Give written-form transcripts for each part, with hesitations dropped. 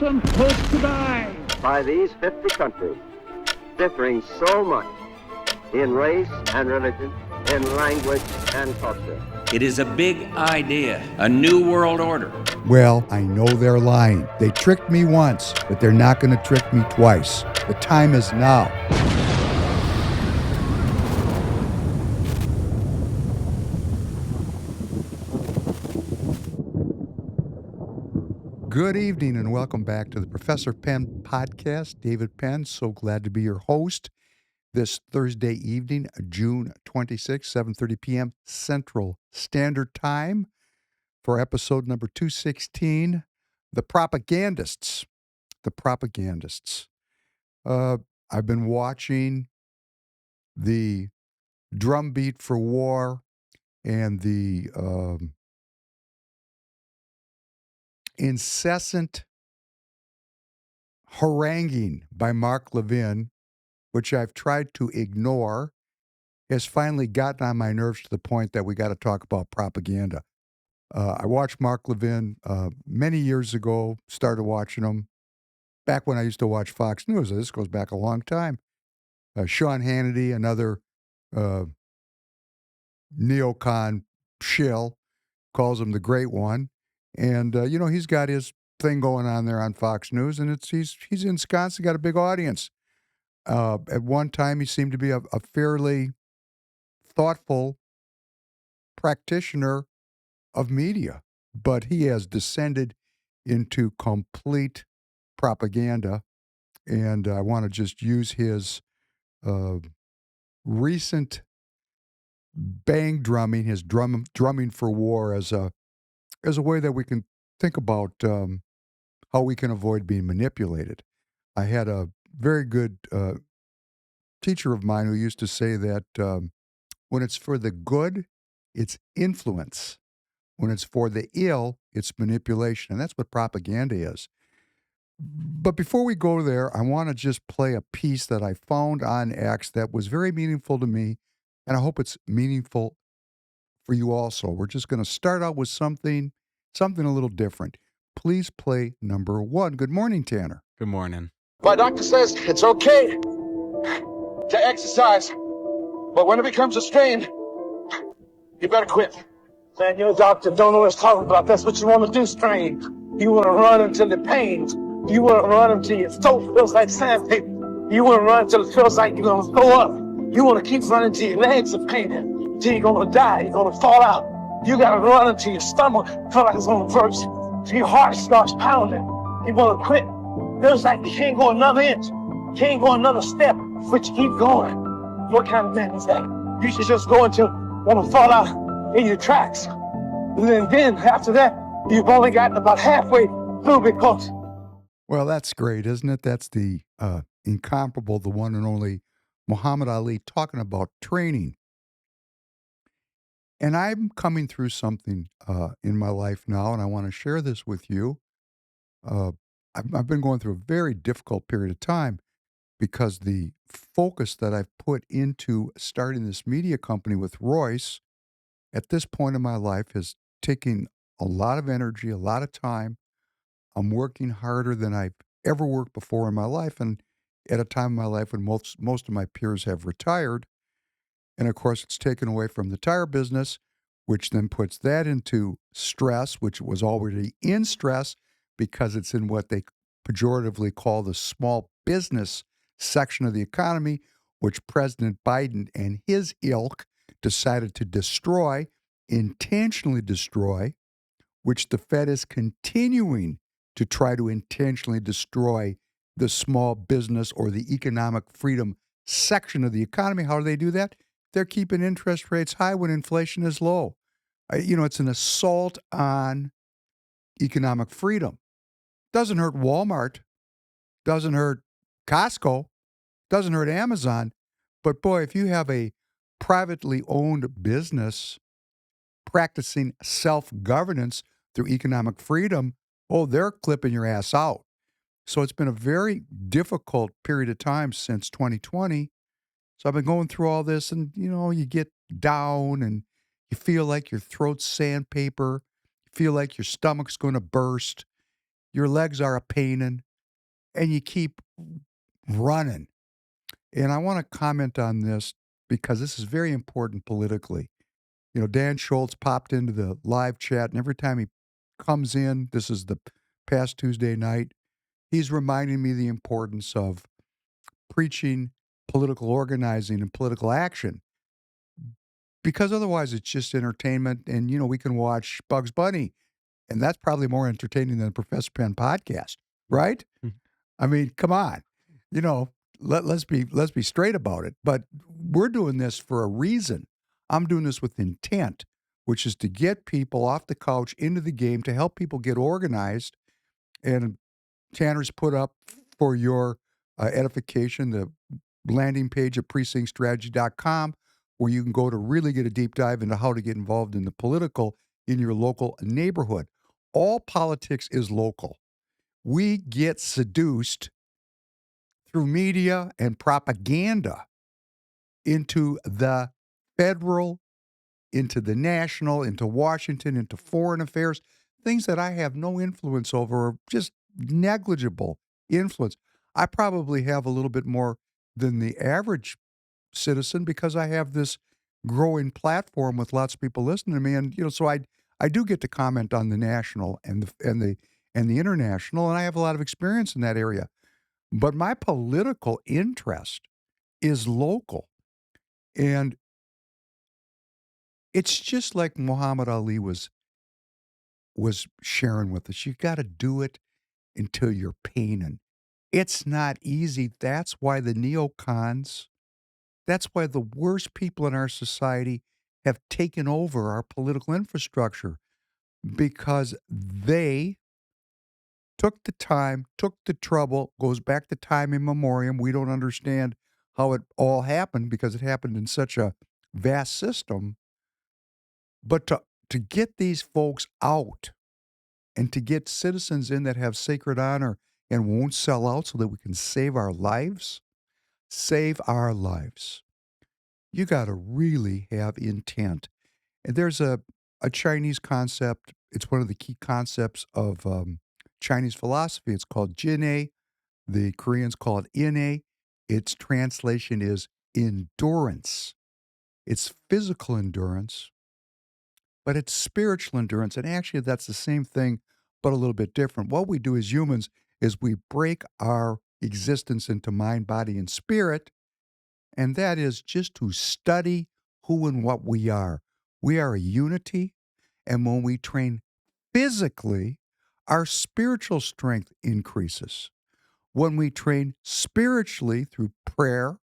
some hope to buy. By these 50 countries, differing so much in race and religion, in language and culture. It is a big idea, a new world order. Well, I know they're lying. They tricked me once, but they're not going to trick me twice. The time is now. Good evening and welcome back to the Professor Penn podcast. David Penn, so glad to be your host this Thursday evening, June 26, 7:30 p.m. Central Standard Time for episode number 216, The Propagandists. The Propagandists. I've been watching the drumbeat for war and the incessant haranguing by Mark Levin, which I've tried to ignore, has finally gotten on my nerves to the point that we got to talk about propaganda. I watched Mark Levin many years ago, started watching him back when I used to watch Fox News. This goes back a long time. Sean Hannity, another neocon shill, calls him the Great One. And, he's got his thing going on there on Fox News, and he's ensconced, got a big audience. At one time, he seemed to be a fairly thoughtful practitioner of media, but he has descended into complete propaganda. And I want to just use his recent bang drumming, his drumming for war as a way that we can think about how we can avoid being manipulated. I had a very good teacher of mine who used to say that when it's for the good, it's influence. When it's for the ill, it's manipulation. And that's what propaganda is. But before we go there, I want to just play a piece that I found on X that was very meaningful to me, and I hope it's meaningful for you also. We're just going to start out with something a little different. Please play number 1. Good morning, Tanner. Good morning. My doctor says it's okay to exercise, but when it becomes a strain, you better quit. Man, your doctor don't know what he's talking about. That's what you want to do, strain. You want to run until it pains. You want to run until your toe feels like sandpaper. You want to run until it feels like you're going to throw up. You want to keep running till your legs are paining, until you're going to die, you're going to fall out. You got to run until your stomach feels like it's going to burst, till your heart starts pounding. You want to quit. Feels like you can't go another inch, can't go another step, but you keep going. What kind of man is that? You should just go until you want to fall out in your tracks. And then after that, you've only gotten about halfway through because... Well, that's great, isn't it? That's the incomparable, the one and only Muhammad Ali talking about training. And I'm coming through something in my life now, and I want to share this with you. I've been going through a very difficult period of time because the focus that I've put into starting this media company with Royce at this point in my life has taken a lot of energy, a lot of time. I'm working harder than I've ever worked before in my life, and at a time in my life when most of my peers have retired. And of course, it's taken away from the tire business, which then puts that into stress, which was already in stress because it's in what they pejoratively call the small business section of the economy, which President Biden and his ilk decided to destroy, intentionally destroy, which the Fed is continuing to try to intentionally destroy the small business or the economic freedom section of the economy. How do they do that? They're keeping interest rates high when inflation is low. It's an assault on economic freedom. Doesn't hurt Walmart, doesn't hurt Costco, doesn't hurt Amazon. But boy, if you have a privately owned business practicing self-governance through economic freedom, they're clipping your ass out. So it's been a very difficult period of time since 2020. So I've been going through all this and, you get down and you feel like your throat's sandpaper. You feel like your stomach's going to burst. your legs are a painin, and you keep running. And I want to comment on this because this is very important politically. You know, Dan Schultz popped into the live chat, and every time he comes in, this is the past Tuesday night, he's reminding me the importance of preaching political organizing and political action, because otherwise it's just entertainment. And, you know, we can watch Bugs Bunny, and that's probably more entertaining than the Professor Penn podcast, right? Mhm. I mean, come on. You know, let's be straight about it. But we're doing this for a reason. I'm doing this with intent, which is to get people off the couch into the game, to help people get organized. And Tanner's put up for your edification the landing page at precinctstrategy.com, where you can go to really get a deep dive into how to get involved in the political in your local neighborhood. All politics is local. We get seduced through media and propaganda into the federal, into the national, into Washington, into foreign affairs, things that I have no influence over, or just negligible influence. I probably have a little bit more than the average citizen because I have this growing platform with lots of people listening to me, and so I do get to comment on the national and the international, and I have a lot of experience in that area. But my political interest is local, and it's just like Muhammad Ali was sharing with us. You got to do it until you're paining. It's not easy. That's why the neocons, that's why the worst people in our society have taken over our political infrastructure, because they took the time, took the trouble, goes back to time immemorial. We don't understand how it all happened because it happened in such a vast system. But to get these folks out and to get citizens in that have sacred honor and won't sell out so that we can save our lives. You got to really have intent. And there's a Chinese concept. It's one of the key concepts of Chinese philosophy. It's called Jin. The Koreans call it In. Its translation is endurance. It's physical endurance, but it's spiritual endurance. And actually, that's the same thing, but a little bit different. What we do as humans is we break our existence into mind, body, and spirit. And that is just to study who and what we are. We are a unity. And when we train physically, our spiritual strength increases. When we train spiritually through prayer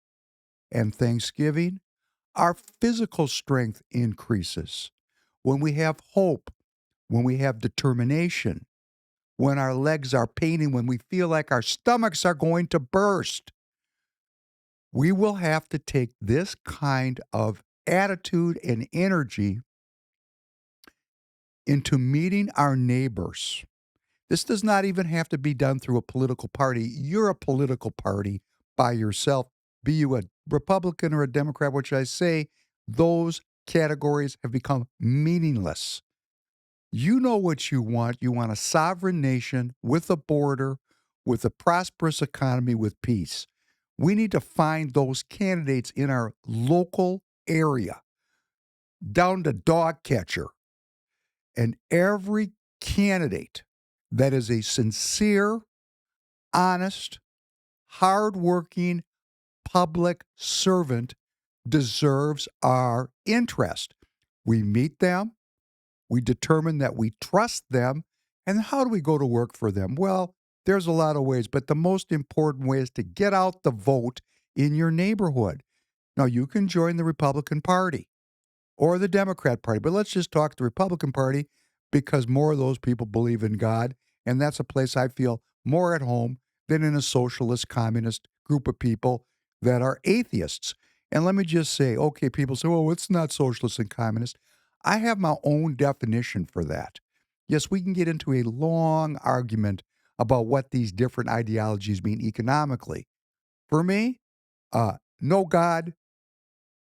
and thanksgiving, our physical strength increases. When we have hope, when we have determination, when our legs are paining, when we feel like our stomachs are going to burst, we will have to take this kind of attitude and energy into meeting our neighbors. This does not even have to be done through a political party. You're a political party by yourself, be you a Republican or a Democrat, which I say those categories have become meaningless. You know what you want. You want a sovereign nation with a border, with a prosperous economy, with peace. We need to find those candidates in our local area, down to dog catcher. And every candidate that is a sincere, honest, hardworking public servant deserves our interest. We meet them, we determine that we trust them, and how do we go to work for them? Well, there's a lot of ways, but the most important way is to get out the vote in your neighborhood. Now, you can join the Republican Party or the Democrat Party, but let's just talk the Republican Party because more of those people believe in God, and that's a place I feel more at home than in a socialist, communist group of people that are atheists. And let me just say, okay, people say, well, it's not socialist and communist. I have my own definition for that. Yes, we can get into a long argument about what these different ideologies mean economically. For me, no God,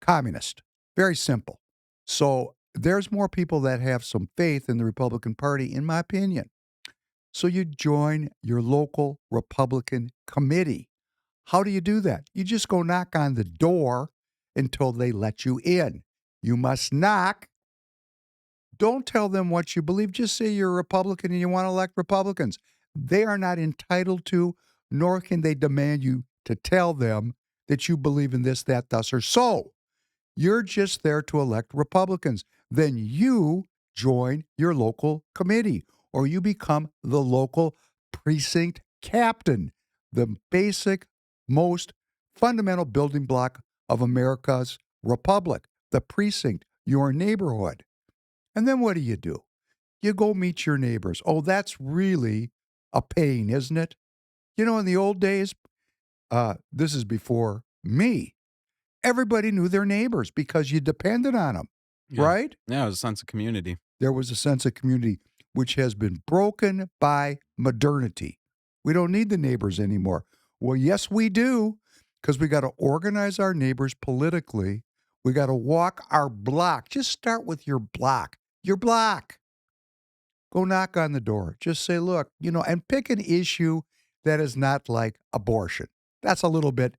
communist. Very simple. So there's more people that have some faith in the Republican Party, in my opinion. So you join your local Republican committee. How do you do that? You just go knock on the door until they let you in. You must knock. Don't tell them what you believe. Just say you're a Republican and you want to elect Republicans. They are not entitled to, nor can they demand you to tell them that you believe in this, that, thus, or so. You're just there to elect Republicans. Then you join your local committee or you become the local precinct captain, the basic, most fundamental building block of America's republic, the precinct, your neighborhood. And then what do? You go meet your neighbors. Oh, that's really a pain, isn't it? In the old days, this is before me. Everybody knew their neighbors because you depended on them, Yeah. right? Yeah, it was a sense of community. There was a sense of community which has been broken by modernity. We don't need the neighbors anymore. Well, yes, we do, because we got to organize our neighbors politically. We got to walk our block. Just start with your block. Your block. Go knock on the door. Just say, look, and pick an issue that is not like abortion. That's a little bit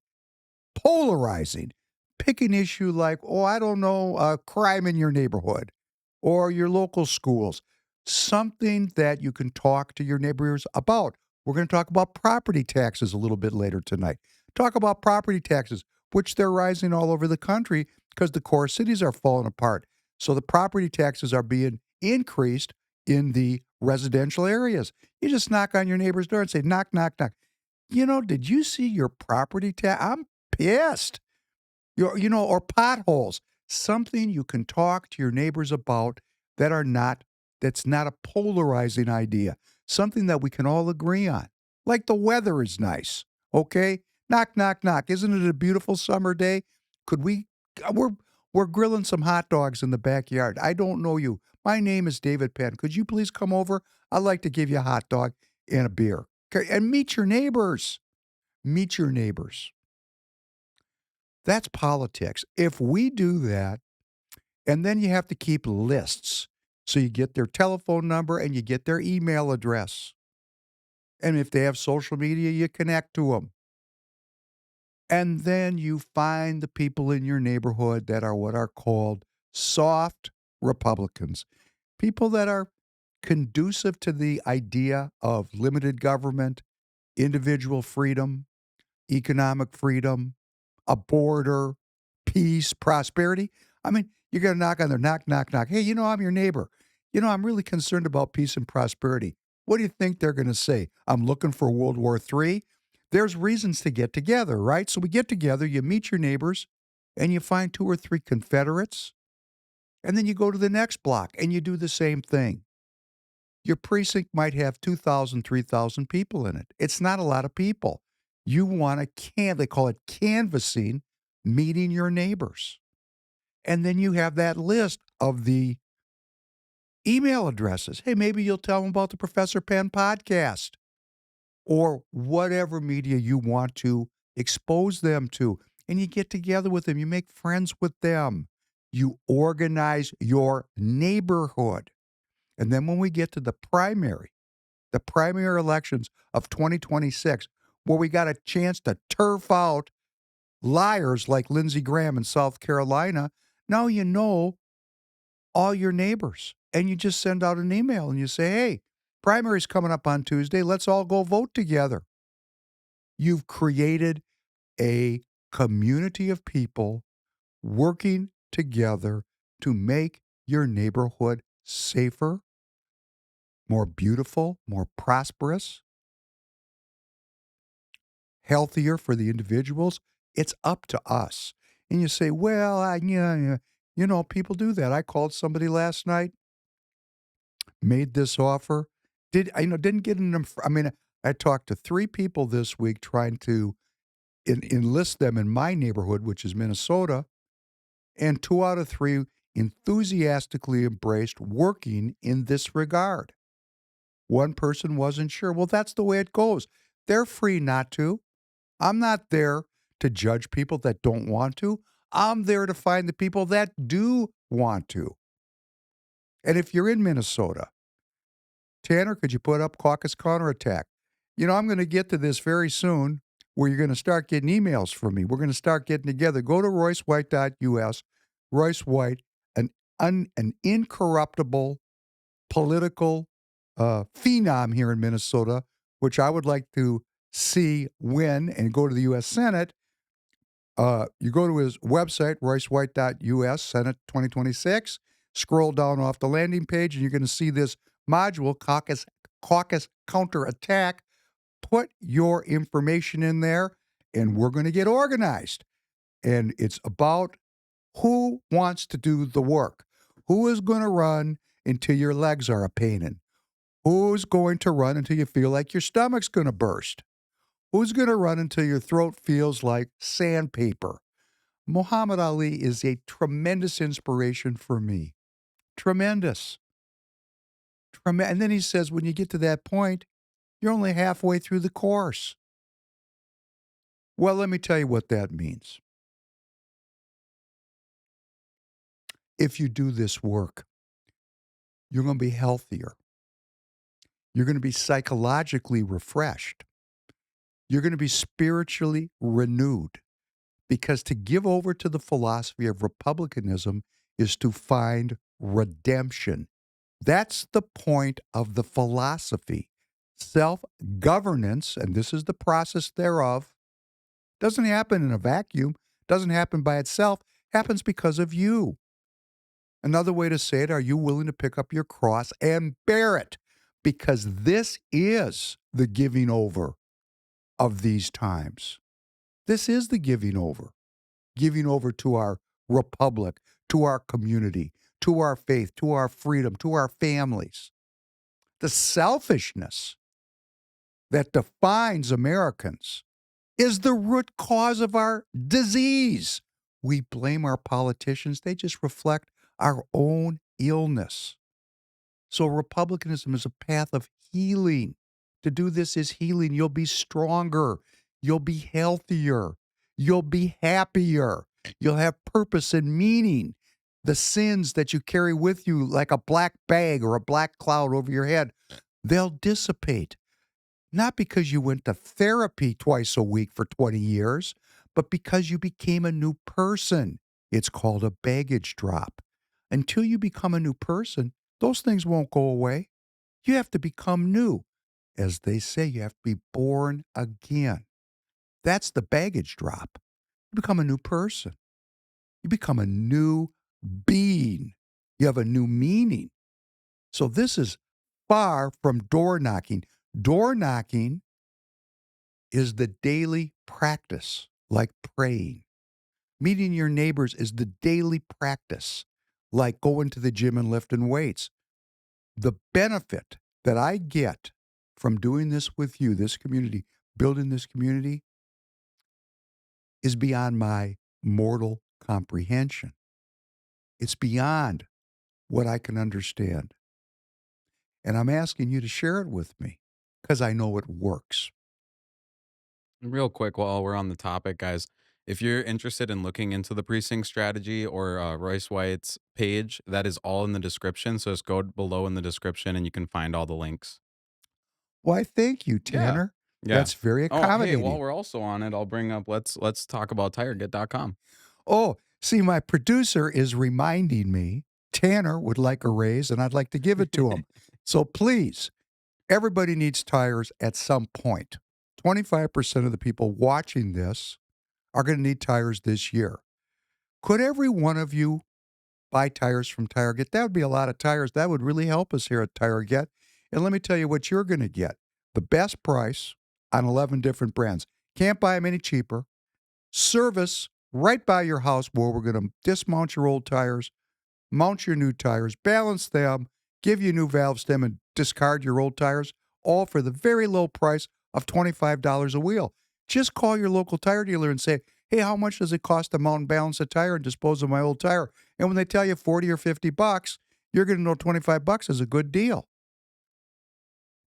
polarizing. Pick an issue like, I don't know, crime in your neighborhood or your local schools, something that you can talk to your neighbors about. We're going to talk about property taxes a little bit later tonight. Talk about property taxes, which they're rising all over the country because the core cities are falling apart. So the property taxes are being increased in the residential areas. You just knock on your neighbor's door and say, knock, knock, knock. Did you see your property tax? I'm pissed. Or potholes, something you can talk to your neighbors about that's not a polarizing idea, something that we can all agree on. Like the weather is nice, okay? Knock, knock, knock. Isn't it a beautiful summer day? Could we, we're grilling some hot dogs in the backyard. I don't know you. My name is David Penn. Could you please come over? I'd like to give you a hot dog and a beer. Okay? And meet your neighbors. Meet your neighbors. That's politics. If we do that, and then you have to keep lists. So you get their telephone number and you get their email address. And if they have social media, you connect to them. And then you find the people in your neighborhood that are what are called soft Republicans. People that are conducive to the idea of limited government, individual freedom, economic freedom, a border, peace, prosperity. I mean, you're going to knock on their knock, knock, knock. Hey, I'm your neighbor. I'm really concerned about peace and prosperity. What do you think they're going to say? I'm looking for World War III. There's reasons to get together, right? So we get together, you meet your neighbors, and you find 2 or 3 Confederates, and then you go to the next block and you do the same thing. Your precinct might have 2,000, 3,000 people in it. It's not a lot of people. You want to they call it canvassing, meeting your neighbors. And then you have that list of the email addresses. Hey, maybe you'll tell them about the Professor Penn podcast or whatever media you want to expose them to. And you get together with them. You make friends with them. You organize your neighborhood. And then when we get to the primary elections of 2026, where we got a chance to turf out liars like Lindsey Graham in South Carolina, now you know all your neighbors. And you just send out an email and you say, hey, primary's coming up on Tuesday. Let's all go vote together. You've created a community of people working together to make your neighborhood safer, more beautiful, more prosperous, healthier for the individuals. It's up to us. And you say, well, people do that. I called somebody last night, made this offer, didn't get in. I talked to 3 people this week trying to enlist them in my neighborhood, which is Minnesota, and 2 out of 3 enthusiastically embraced working in this regard. One person wasn't sure. Well, that's the way it goes. They're free not to. I'm not there to judge people that don't want to. I'm there to find the people that do want to. And if you're in Minnesota, Tanner, could you put up Caucus Counter-Attack? You know, I'm going to get to this very soon where you're going to start getting emails from me. We're going to start getting together. Go to roycewhite.us. Royce White, an incorruptible political phenom here in Minnesota, which I would like to see win and go to the U.S. Senate. You go to his website, roycewhite.us, Senate 2026. Scroll down off the landing page, and you're going to see this module, Caucus Counter-Attack. Put your information in there, and we're going to get organized. And it's about who wants to do the work. Who is going to run until your legs are a-paining? Who's going to run until you feel like your stomach's going to burst? Who's going to run until your throat feels like sandpaper? Muhammad Ali is a tremendous inspiration for me. Tremendous. And then he says, when you get to that point, you're only halfway through the course. Well, let me tell you what that means. If you do this work, you're going to be healthier. You're going to be psychologically refreshed. You're going to be spiritually renewed. Because to give over to the philosophy of republicanism is to find redemption. That's the point of the philosophy. Self-governance, and this is the process thereof, doesn't happen in a vacuum, doesn't happen by itself, happens because of you. Another way to say it, are you willing to pick up your cross and bear it? Because this is the giving over of these times. This is the giving over to our republic, to our community, to our faith, to our freedom, to our families. The selfishness that defines Americans is the root cause of our disease. We blame our politicians. They just reflect our own illness. So republicanism is a path of healing. To do this is healing. You'll be stronger. You'll be healthier. You'll be happier. You'll have purpose and meaning. The sins that you carry with you like a black bag or a black cloud over your head, they'll dissipate. Not because you went to therapy twice a week for 20 years, but because you became a new person. It's called a baggage drop. Until you become a new person, those things won't go away. You have to become new. As they say, you have to be born again. That's the baggage drop. You become a new person. You become a new being. You have a new meaning. So this is far from door knocking. Door knocking is the daily practice, like praying. Meeting your neighbors is the daily practice, like going to the gym and lifting weights. The benefit that I get from doing this with you, this community, building this community, is beyond my mortal comprehension. It's beyond what I can understand. And I'm asking you to share it with me because I know it works. Real quick, while we're on the topic, guys, if you're interested in looking into the precinct strategy or Royce White's page, that is all in the description. So just go below in the description and you can find all the links. Why, thank you, Tanner. Yeah. That's very Oh, hey, accommodating. while we're also on it, I'll bring up, let's talk about TireGet.com. Oh, see, my producer is reminding me Tanner would like a raise and I'd like to give it to him. So please, everybody needs tires at some point. 25% of the people watching this are going to need tires this year. Could every one of you buy tires from TireGet? That would be a lot of tires. That would really help us here at TireGet. And let me tell you what you're going to get. The best price on 11 different brands. Can't buy them any cheaper. Service right by your house where we're going to dismount your old tires, mount your new tires, balance them, give you new valve stem, and discard your old tires, all for the very low price of $25 a wheel. Just call your local tire dealer and say, hey, how much does it cost to mount and balance a tire and dispose of my old tire? And when they tell you 40 or 50 bucks, you're going to know 25 bucks is a good deal.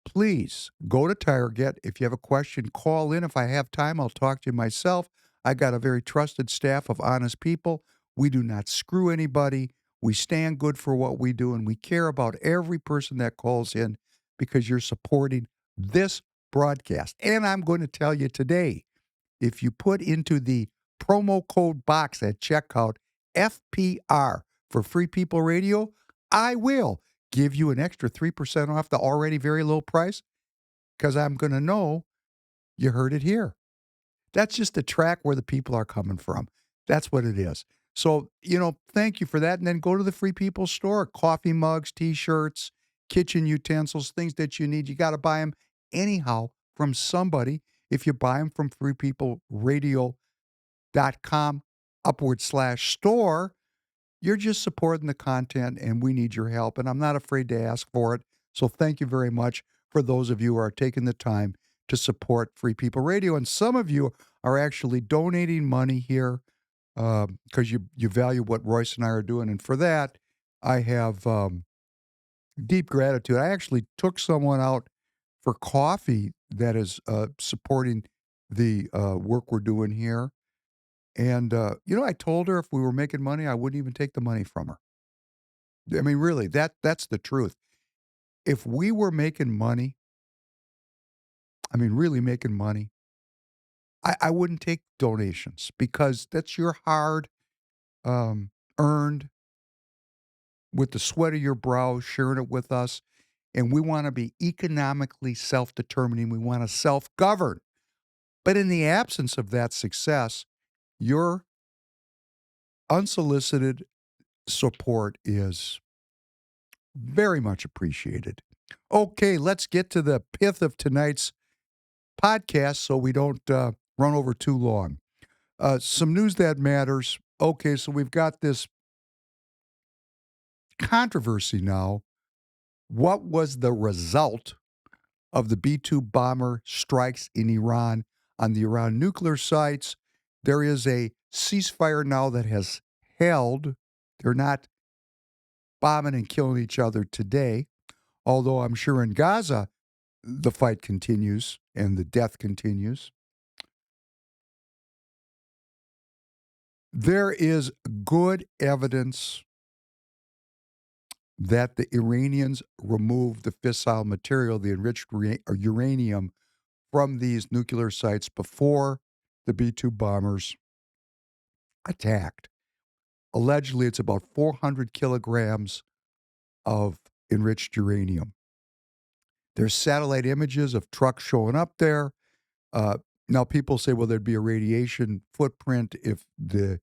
Please go to TireGet. If you have a question, call in. If I have time, I'll talk to you myself. I got a very trusted staff of honest people. We do not screw anybody. We stand good for what we do, and we care about every person that calls in. because you're supporting this broadcast. And I'm going to tell you today, if you put into the promo code box at checkout FPR for Free People Radio, I will give you an extra 3% off the already very low price because I'm going to know you heard it here. That's just to track where the people are coming from. That's what it is. So, thank you for that. And then go to the Free People store, coffee mugs, T-shirts, kitchen utensils, things that you need. You got to buy them anyhow from somebody. If you buy them from freepeopleradio.com/store, you're just supporting the content and we need your help. And I'm not afraid to ask for it. So thank you very much for those of you who are taking the time to support Free People Radio. And some of you are actually donating money here because you value what Royce and I are doing. And for that, I have deep gratitude. I actually took someone out for coffee that is supporting the work we're doing here. And, I told her if we were making money, I wouldn't even take the money from her. I mean, really, that's the truth. If we were making money, I mean, really making money, I wouldn't take donations because that's your hard earned with the sweat of your brow, sharing it with us. And we want to be economically self-determining. We want to self-govern. But in the absence of that success, your unsolicited support is very much appreciated. Okay, let's get to the pith of tonight's podcast so we don't run over too long. Some news that matters. Okay, so we've got this controversy now. What was the result of the B-2 bomber strikes in Iran on the Iran nuclear sites? There is a ceasefire now that has held. They're not bombing and killing each other today, although I'm sure in Gaza the fight continues and the death continues. There is good evidence that the Iranians removed the fissile material, the enriched uranium, from these nuclear sites before the B-2 bombers attacked. Allegedly, it's about 400 kilograms of enriched uranium. There's satellite images of trucks showing up there. Now, people say, well, there'd be a radiation footprint if the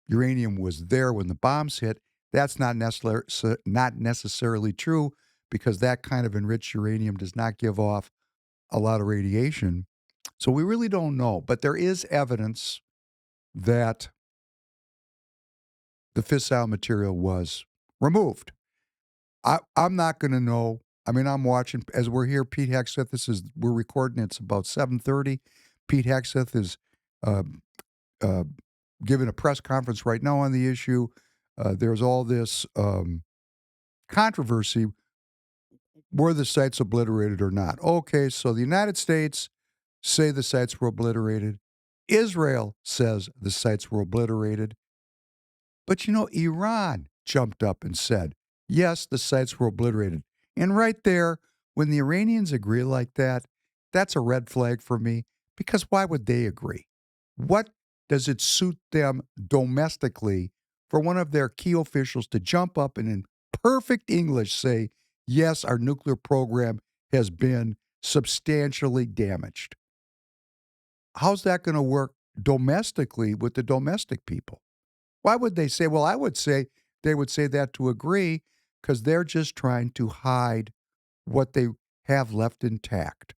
uranium was there when the bombs hit. That's not necessarily true because that kind of enriched uranium does not give off a lot of radiation. So we really don't know. But there is evidence that the fissile material was removed. I'm not going to know. I mean, I'm watching as we're here. Pete Hegseth, we're recording. It's about 7:30. Pete Hegseth is giving a press conference right now on the issue. There's all this controversy. Were the sites obliterated or not? Okay, so the United States say the sites were obliterated. Israel says the sites were obliterated. But Iran jumped up and said, yes, the sites were obliterated. And right there, when the Iranians agree like that, that's a red flag for me because why would they agree? What does it suit them domestically for one of their key officials to jump up and in perfect English say, yes, our nuclear program has been substantially damaged? How's that going to work domestically with the domestic people? Why would they say, well, I would say they would say that to agree because they're just trying to hide what they have left intact.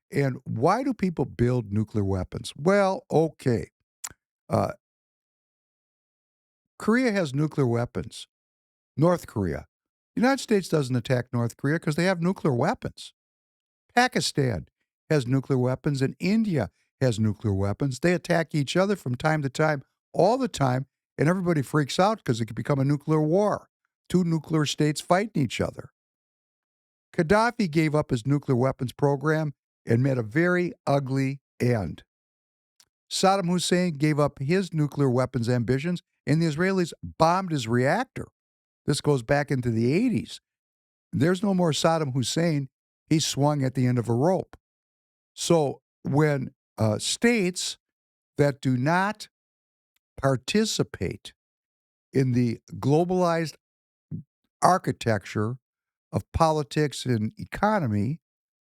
And why do people build nuclear weapons? Well, okay. Korea has nuclear weapons. North Korea. The United States doesn't attack North Korea because they have nuclear weapons. Pakistan has nuclear weapons and India has nuclear weapons. They attack each other from time to time, all the time, and everybody freaks out because it could become a nuclear war. Two nuclear states fighting each other. Gaddafi gave up his nuclear weapons program and met a very ugly end. Saddam Hussein gave up his nuclear weapons ambitions, and the Israelis bombed his reactor. This goes back into the 80s. There's no more Saddam Hussein. He swung at the end of a rope. So when states that do not participate in the globalized architecture of politics and economy,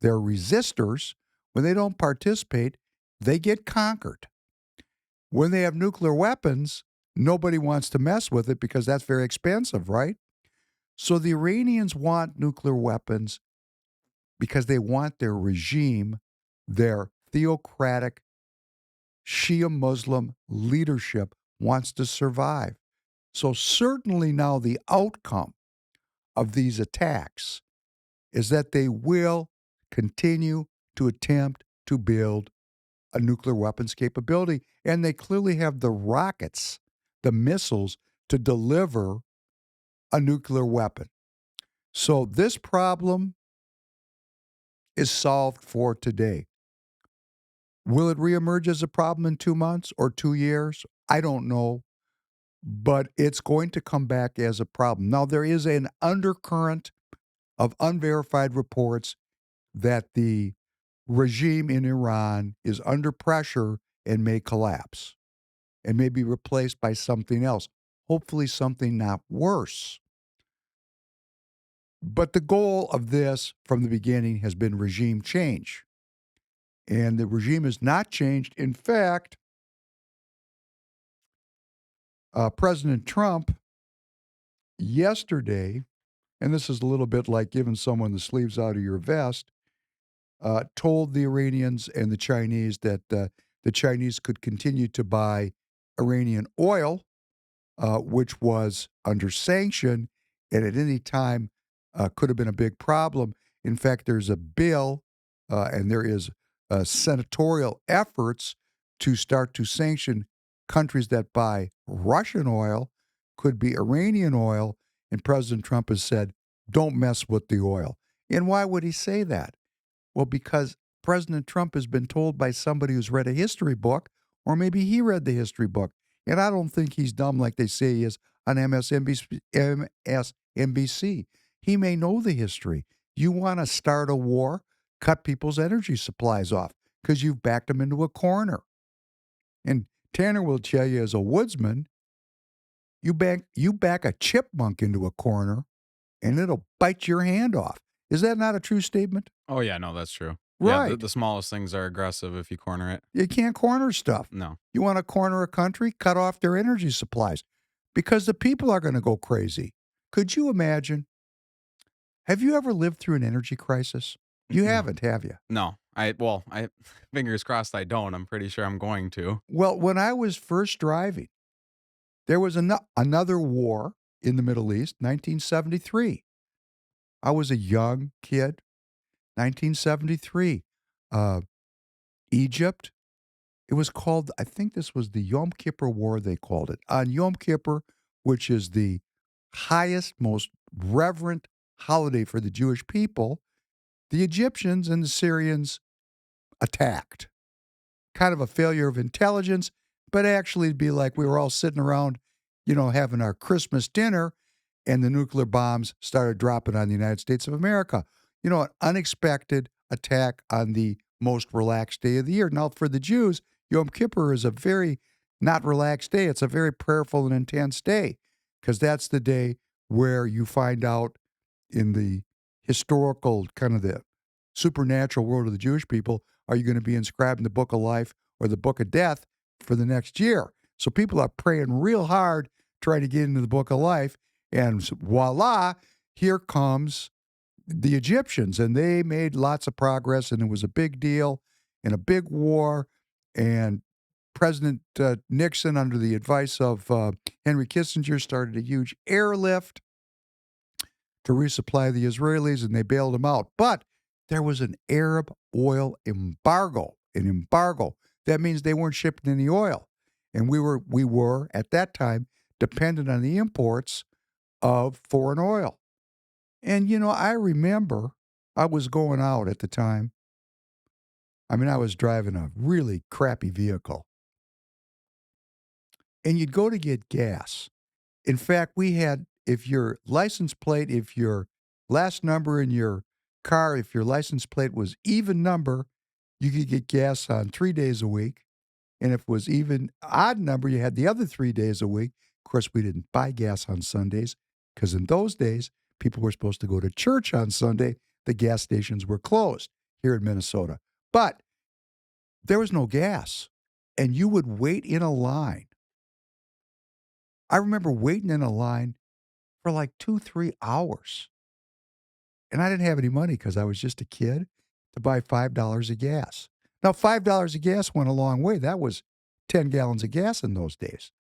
they're resistors. When they don't participate, they get conquered. When they have nuclear weapons, nobody wants to mess with it because that's very expensive, right? So the Iranians want nuclear weapons because they want their regime, their theocratic Shia Muslim leadership wants to survive. So certainly now the outcome of these attacks is that they will continue to attempt to build a nuclear weapons capability. And they clearly have the rockets, the missiles to deliver a nuclear weapon. So this problem is solved for today. Will it reemerge as a problem in 2 months or 2 years? I don't know, but it's going to come back as a problem. Now, there is an undercurrent of unverified reports that the regime in Iran is under pressure and may collapse and may be replaced by something else, hopefully something not worse. But the goal of this from the beginning has been regime change. And the regime has not changed. In fact, President Trump yesterday, and this is a little bit like giving someone the sleeves out of your vest, told the Iranians and the Chinese that the Chinese could continue to buy Iranian oil, which was under sanction and at any time could have been a big problem. In fact, there's a bill and there is senatorial efforts to start to sanction countries that buy Russian oil, could be Iranian oil, and President Trump has said, don't mess with the oil. And why would he say that? Well, because President Trump has been told by somebody who's read a history book, or maybe he read the history book, and I don't think he's dumb like they say he is on MSNBC. He may know the history. You want to start a war, cut people's energy supplies off because you've backed them into a corner. And Tanner will tell you, as a woodsman, you back a chipmunk into a corner, and it'll bite your hand off. Is that not a true statement? Oh yeah, no, that's true. Yeah, Right. the smallest things are aggressive if you corner it. You can't corner stuff. No. You want to corner a country, cut off their energy supplies because the people are going to go crazy. Could you imagine? Have you ever lived through an energy crisis? You No. haven't, have you? No. I fingers crossed I don't. I'm pretty sure I'm going to. Well, when I was first driving, there was another war in the Middle East, 1973. I was a young kid, 1973. Egypt. It was called, I think this was the Yom Kippur War, they called it. On Yom Kippur, which is the highest, most reverent holiday for the Jewish people, the Egyptians and the Syrians attacked. Kind of a failure of intelligence, but actually it'd be like we were all sitting around, having our Christmas dinner, and the nuclear bombs started dropping on the United States of America. An unexpected attack on the most relaxed day of the year. Now, for the Jews, Yom Kippur is a very not relaxed day. It's a very prayerful and intense day because that's the day where you find out in the historical, kind of the supernatural world of the Jewish people, are you going to be inscribed in the book of life or the book of death for the next year? So people are praying real hard trying to get into the book of life. And voila, here comes the Egyptians. And they made lots of progress, and it was a big deal and a big war. And President Nixon, under the advice of Henry Kissinger, started a huge airlift to resupply the Israelis, and they bailed them out. But there was an Arab oil embargo, an embargo. That means they weren't shipping any oil. And we were at that time dependent on the imports of foreign oil. And, I remember I was going out at the time. I mean, I was driving a really crappy vehicle. And you'd go to get gas. In fact, we had, if your license plate, if your last number in your car, if your license plate was even number, you could get gas on 3 days a week. And if it was even odd number, you had the other 3 days a week. Of course, we didn't buy gas on Sundays because in those days, people were supposed to go to church on Sunday. The gas stations were closed here in Minnesota. But there was no gas, and you would wait in a line. I remember waiting in a line for like 2, 3 hours. And I didn't have any money because I was just a kid to buy $5 of gas. Now, $5 of gas went a long way. That was 10 gallons of gas in those days.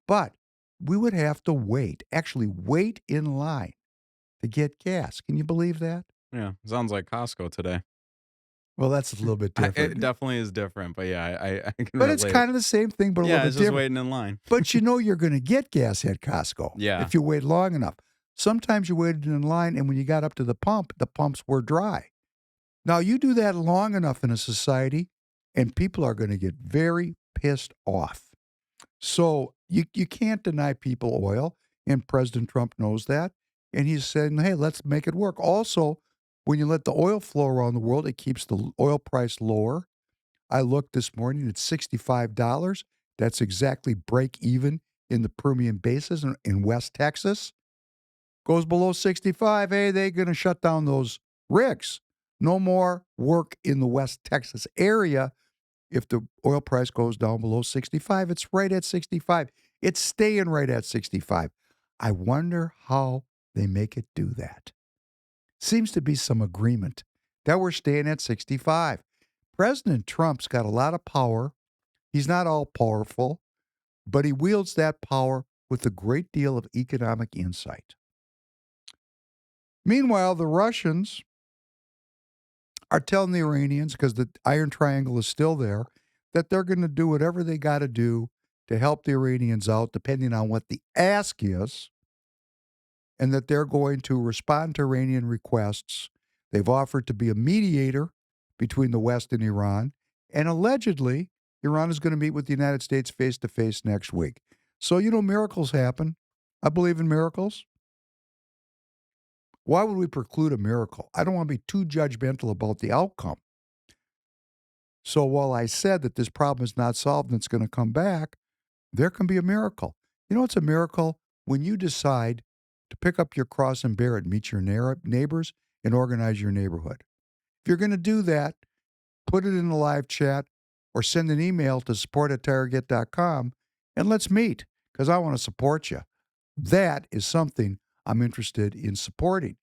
But we would have to wait, actually wait in line to get gas. Can you believe that? Yeah, sounds like Costco today. Well, that's a little bit It different. definitely is different, but yeah, I can But it's relate. kind of the same thing, but a Yeah, little it's bit just different. waiting in line. But you know you're going to get gas at Costco Yeah. if you wait long enough. Sometimes you waited in line, and when you got up to the pumps were dry. Now, you do that long enough in a society, and people are going to get very pissed off. So you can't deny people oil, and President Trump knows that. And he's saying, hey, let's make it work. Also, when you let the oil flow around the world, it keeps the oil price lower. I looked this morning, it's $65. That's exactly break even in the Permian Basin in West Texas. Goes below 65, hey, they're going to shut down those rigs. No more work in the West Texas area if the oil price goes down below 65. It's right at 65. It's staying right at 65. I wonder how they make it do that. Seems to be some agreement that we're staying at 65. President Trump's got a lot of power. He's not all powerful, but he wields that power with a great deal of economic insight. Meanwhile, the Russians are telling the Iranians, because the Iron Triangle is still there, that they're going to do whatever they got to do to help the Iranians out, depending on what the ask is, and that they're going to respond to Iranian requests. They've offered to be a mediator between the West and Iran, and allegedly, Iran is going to meet with the United States face to face next week. So, miracles happen. I believe in miracles. Why would we preclude a miracle? I don't want to be too judgmental about the outcome. So while I said that this problem is not solved and it's going to come back, there can be a miracle. It's a miracle when you decide to pick up your cross and bear it, meet your neighbors, and organize your neighborhood. If you're going to do that, put it in the live chat or send an email to support@TireGet.com and let's meet because I want to support you. That is something I'm interested in supporting.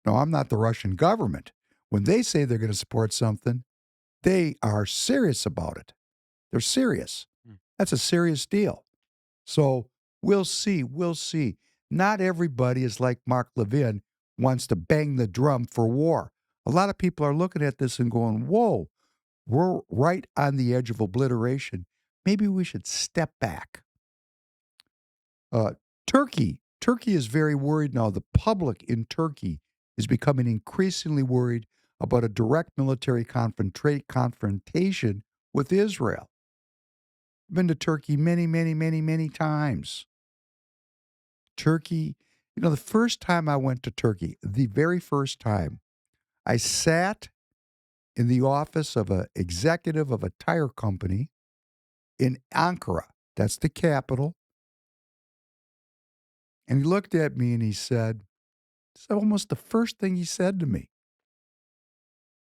Now, I'm not the Russian government. When they say they're going to support something, they are serious about it. They're serious. That's a serious deal. So we'll see. We'll see. Not everybody is like Mark Levin, wants to bang the drum for war. A lot of people are looking at this and going, whoa, we're right on the edge of obliteration. Maybe we should step back. Turkey. Turkey is very worried now. The public in Turkey is becoming increasingly worried about a direct military confrontation with Israel. I've been to Turkey many, many, many, many times. Turkey, the first time I went to Turkey, the very first time, I sat in the office of an executive of a tire company in Ankara. That's the capital. And he looked at me and he said, it's almost the first thing he said to me.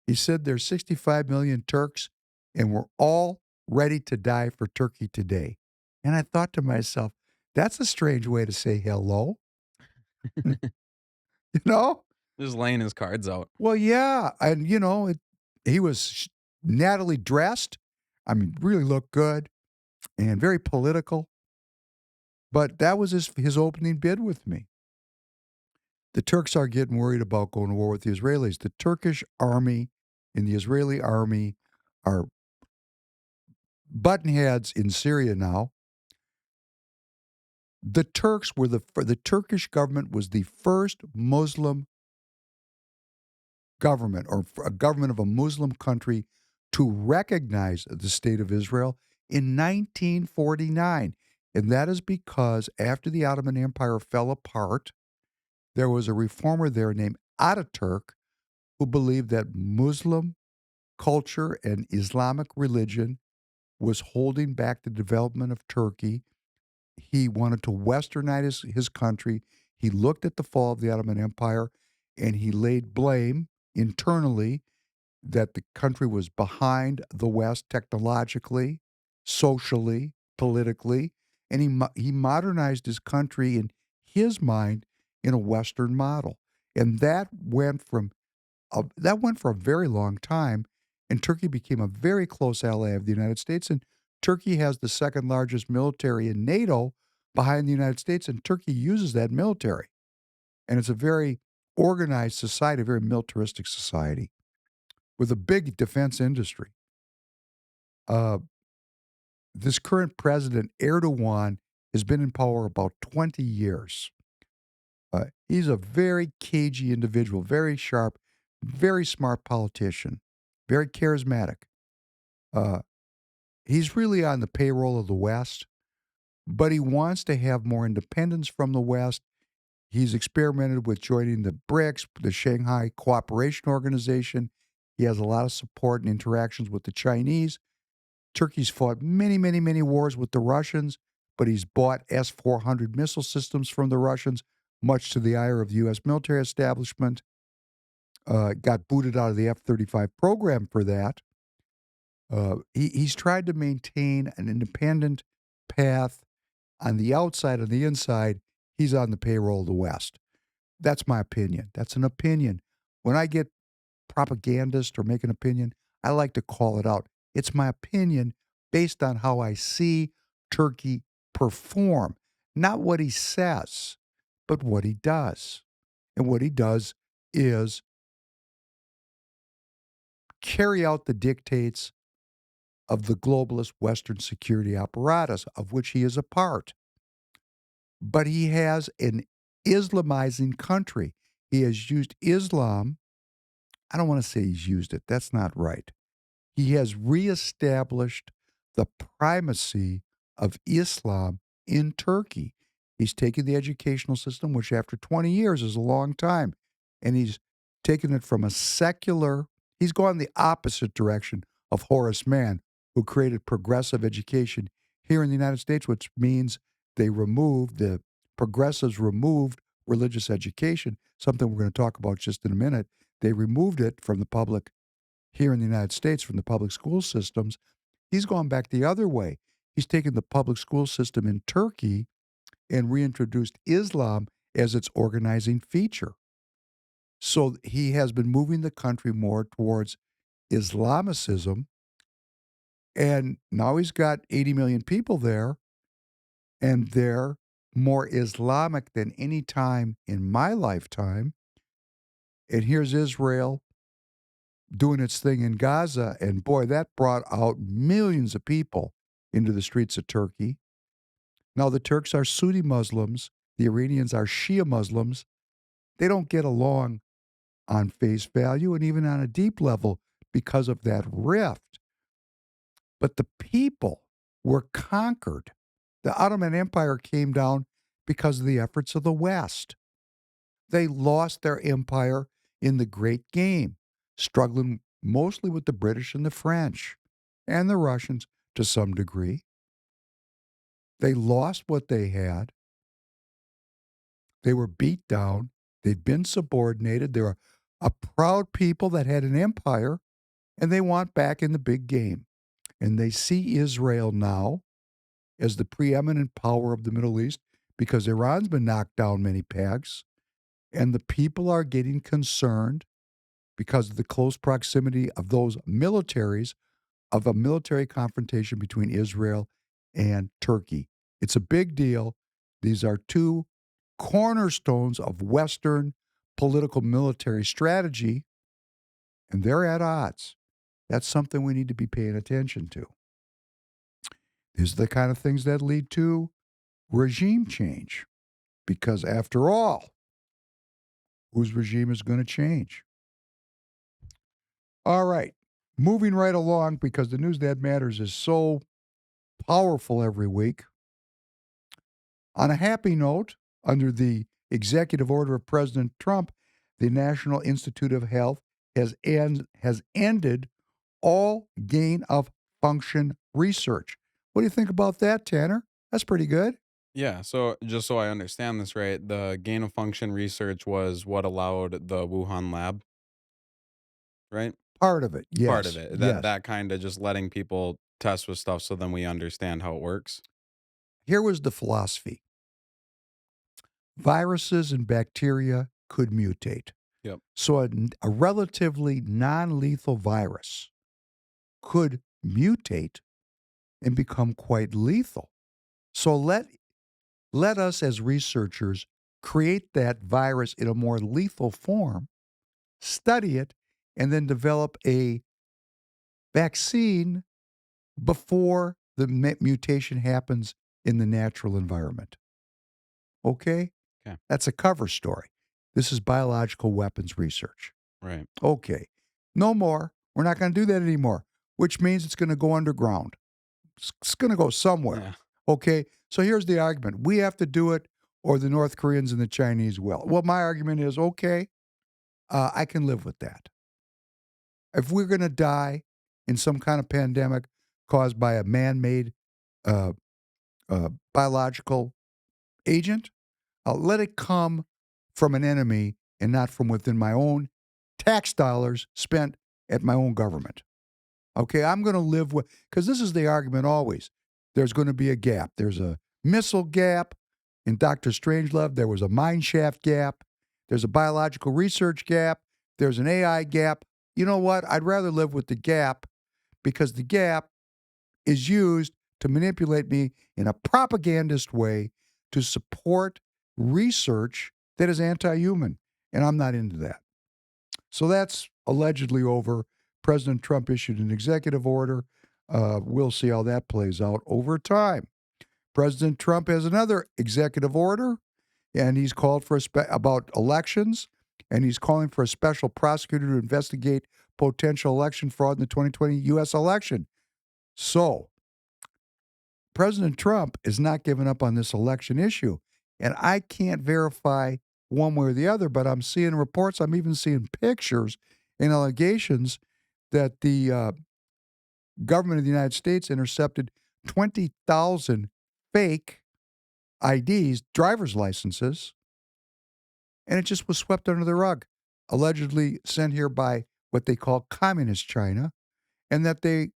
He said, there's 65 million Turks and we're all ready to die for Turkey today. And I thought to myself, that's a strange way to say hello. you know? Just laying his cards out. Well, yeah. And, he was nattily dressed. I mean, really looked good and very political. But that was his opening bid with me. The Turks are getting worried about going to war with the Israelis. The Turkish army and the Israeli army are button heads in Syria now. The Turks were the Turkish government was the first Muslim government or a government of a Muslim country to recognize the state of Israel in 1949. And that is because after the Ottoman Empire fell apart, there was a reformer there named Ataturk, who believed that Muslim culture and Islamic religion was holding back the development of Turkey. He wanted to westernize his country. He looked at the fall of the Ottoman Empire and he laid blame internally that the country was behind the West technologically, socially, politically, and he modernized his country in his mind in a Western model, and that went for a very long time, and Turkey became a very close ally of the United States, and Turkey has the second largest military in NATO behind the United States, and Turkey uses that military, and it's a very organized society, a very militaristic society with a big defense industry. Uh, this current president, Erdogan, has been in power about 20 years. He's a very cagey individual, very sharp, very smart politician, very charismatic. Uh, he's really on the payroll of the West, but he wants to have more independence from the West. He's experimented with joining the BRICS, the Shanghai Cooperation Organization. He has a lot of support and interactions with the Chinese. Turkey's fought many, many, many wars with the Russians, but he's bought S-400 missile systems from the Russians, much to the ire of the U.S. military establishment. Got booted out of the F-35 program for that. He's tried to maintain an independent path on the outside. On the inside, he's on the payroll of the West. That's my opinion. That's an opinion. When I get propagandist or make an opinion, I like to call it out. It's my opinion based on how I see Turkey perform, not what he says, but what he does. And what he does is carry out the dictates of the globalist Western security apparatus, of which he is a part. But he has an Islamizing country. He has used Islam. I don't want to say he's used it. That's not right. He has reestablished the primacy of Islam in Turkey. He's taken the educational system, which after 20 years is a long time, and he's taken it from a secular, he's gone the opposite direction of Horace Mann, who created progressive education here in the United States, which means the progressives removed religious education, something we're going to talk about just in a minute. They removed it from the public here in the United States, from the public school systems. He's gone back the other way. He's taken the public school system in Turkey and reintroduced Islam as its organizing feature. So he has been moving the country more towards Islamicism. And now he's got 80 million people there, and they're more Islamic than any time in my lifetime. And here's Israel doing its thing in Gaza, and boy, that brought out millions of people into the streets of Turkey. Now, the Turks are Sunni Muslims, the Iranians are Shia Muslims. They don't get along on face value and even on a deep level because of that rift. But the people were conquered. The Ottoman Empire came down because of the efforts of the West. They lost their empire in the Great Game, struggling mostly with the British and the French and the Russians to some degree. They lost what they had. They were beat down. They'd been subordinated. They were a proud people that had an empire, and they want back in the big game. And they see Israel now as the preeminent power of the Middle East because Iran's been knocked down many pegs, and the people are getting concerned because of the close proximity of those militaries, of a military confrontation between Israel and Turkey. It's a big deal. These are two cornerstones of Western political military strategy, and they're at odds. That's something we need to be paying attention to. These are the kind of things that lead to regime change, because after all, whose regime is going to change? All right, moving right along, because the news that matters is so powerful every week. On a happy note, under the executive order of President Trump, the National Institute of Health has ended all gain of function research. What do you think about that, Tanner? That's pretty good. Yeah, so just so I understand this right, the gain of function research was what allowed the Wuhan lab, right? Part of it. Part of Yes. it. That Yes. that kinda just letting people test with stuff so then we understand how it works. Here was the philosophy. Viruses and bacteria could mutate. Yep. So a relatively non-lethal virus could mutate and become quite lethal. So let us as researchers create that virus in a more lethal form, study it, and then develop a vaccine before the mutation happens in the natural environment. Okay? Okay. That's a cover story. This is biological weapons research. Right. Okay. No more. We're not going to do that anymore, which means it's going to go underground. It's going to go somewhere. Yeah. Okay. So here's the argument: we have to do it, or the North Koreans and the Chinese will. Well, my argument is okay, I can live with that. If we're going to die in some kind of pandemic caused by a man made uh, biological agent, I'll let it come from an enemy and not from within my own tax dollars spent at my own government. Okay, I'm going to live with, because this is the argument always. There's going to be a gap. There's a missile gap. In Dr. Strangelove, there was a mine shaft gap. There's a biological research gap. There's an AI gap. You know what? I'd rather live with the gap because the gap is used to manipulate me in a propagandist way to support research that is anti human. And I'm not into that. So that's allegedly over. President Trump issued an executive order. We'll see how that plays out over time. President Trump has another executive order, and he's called for about elections, and he's calling for a special prosecutor to investigate potential election fraud in the 2020 U.S. election. So, President Trump is not giving up on this election issue, and I can't verify one way or the other, but I'm seeing reports, I'm even seeing pictures and allegations that the government of the United States intercepted 20,000 fake IDs, driver's licenses, and it just was swept under the rug, allegedly sent here by what they call communist China, and that they,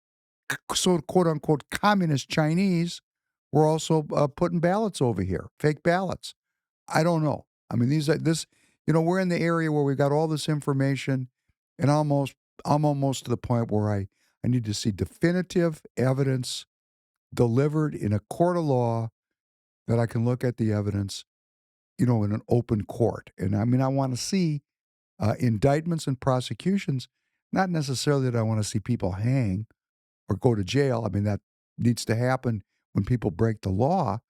so quote unquote, communist Chinese were also putting ballots over here, fake ballots. I don't know. I mean, we're in the area where we got all this information, and I'm almost to the point where I need to see definitive evidence delivered in a court of law that I can look at the evidence, in an open court. And I mean, I want to see indictments and prosecutions, not necessarily that I want to see people hang or go to jail. I mean, that needs to happen when people break the law.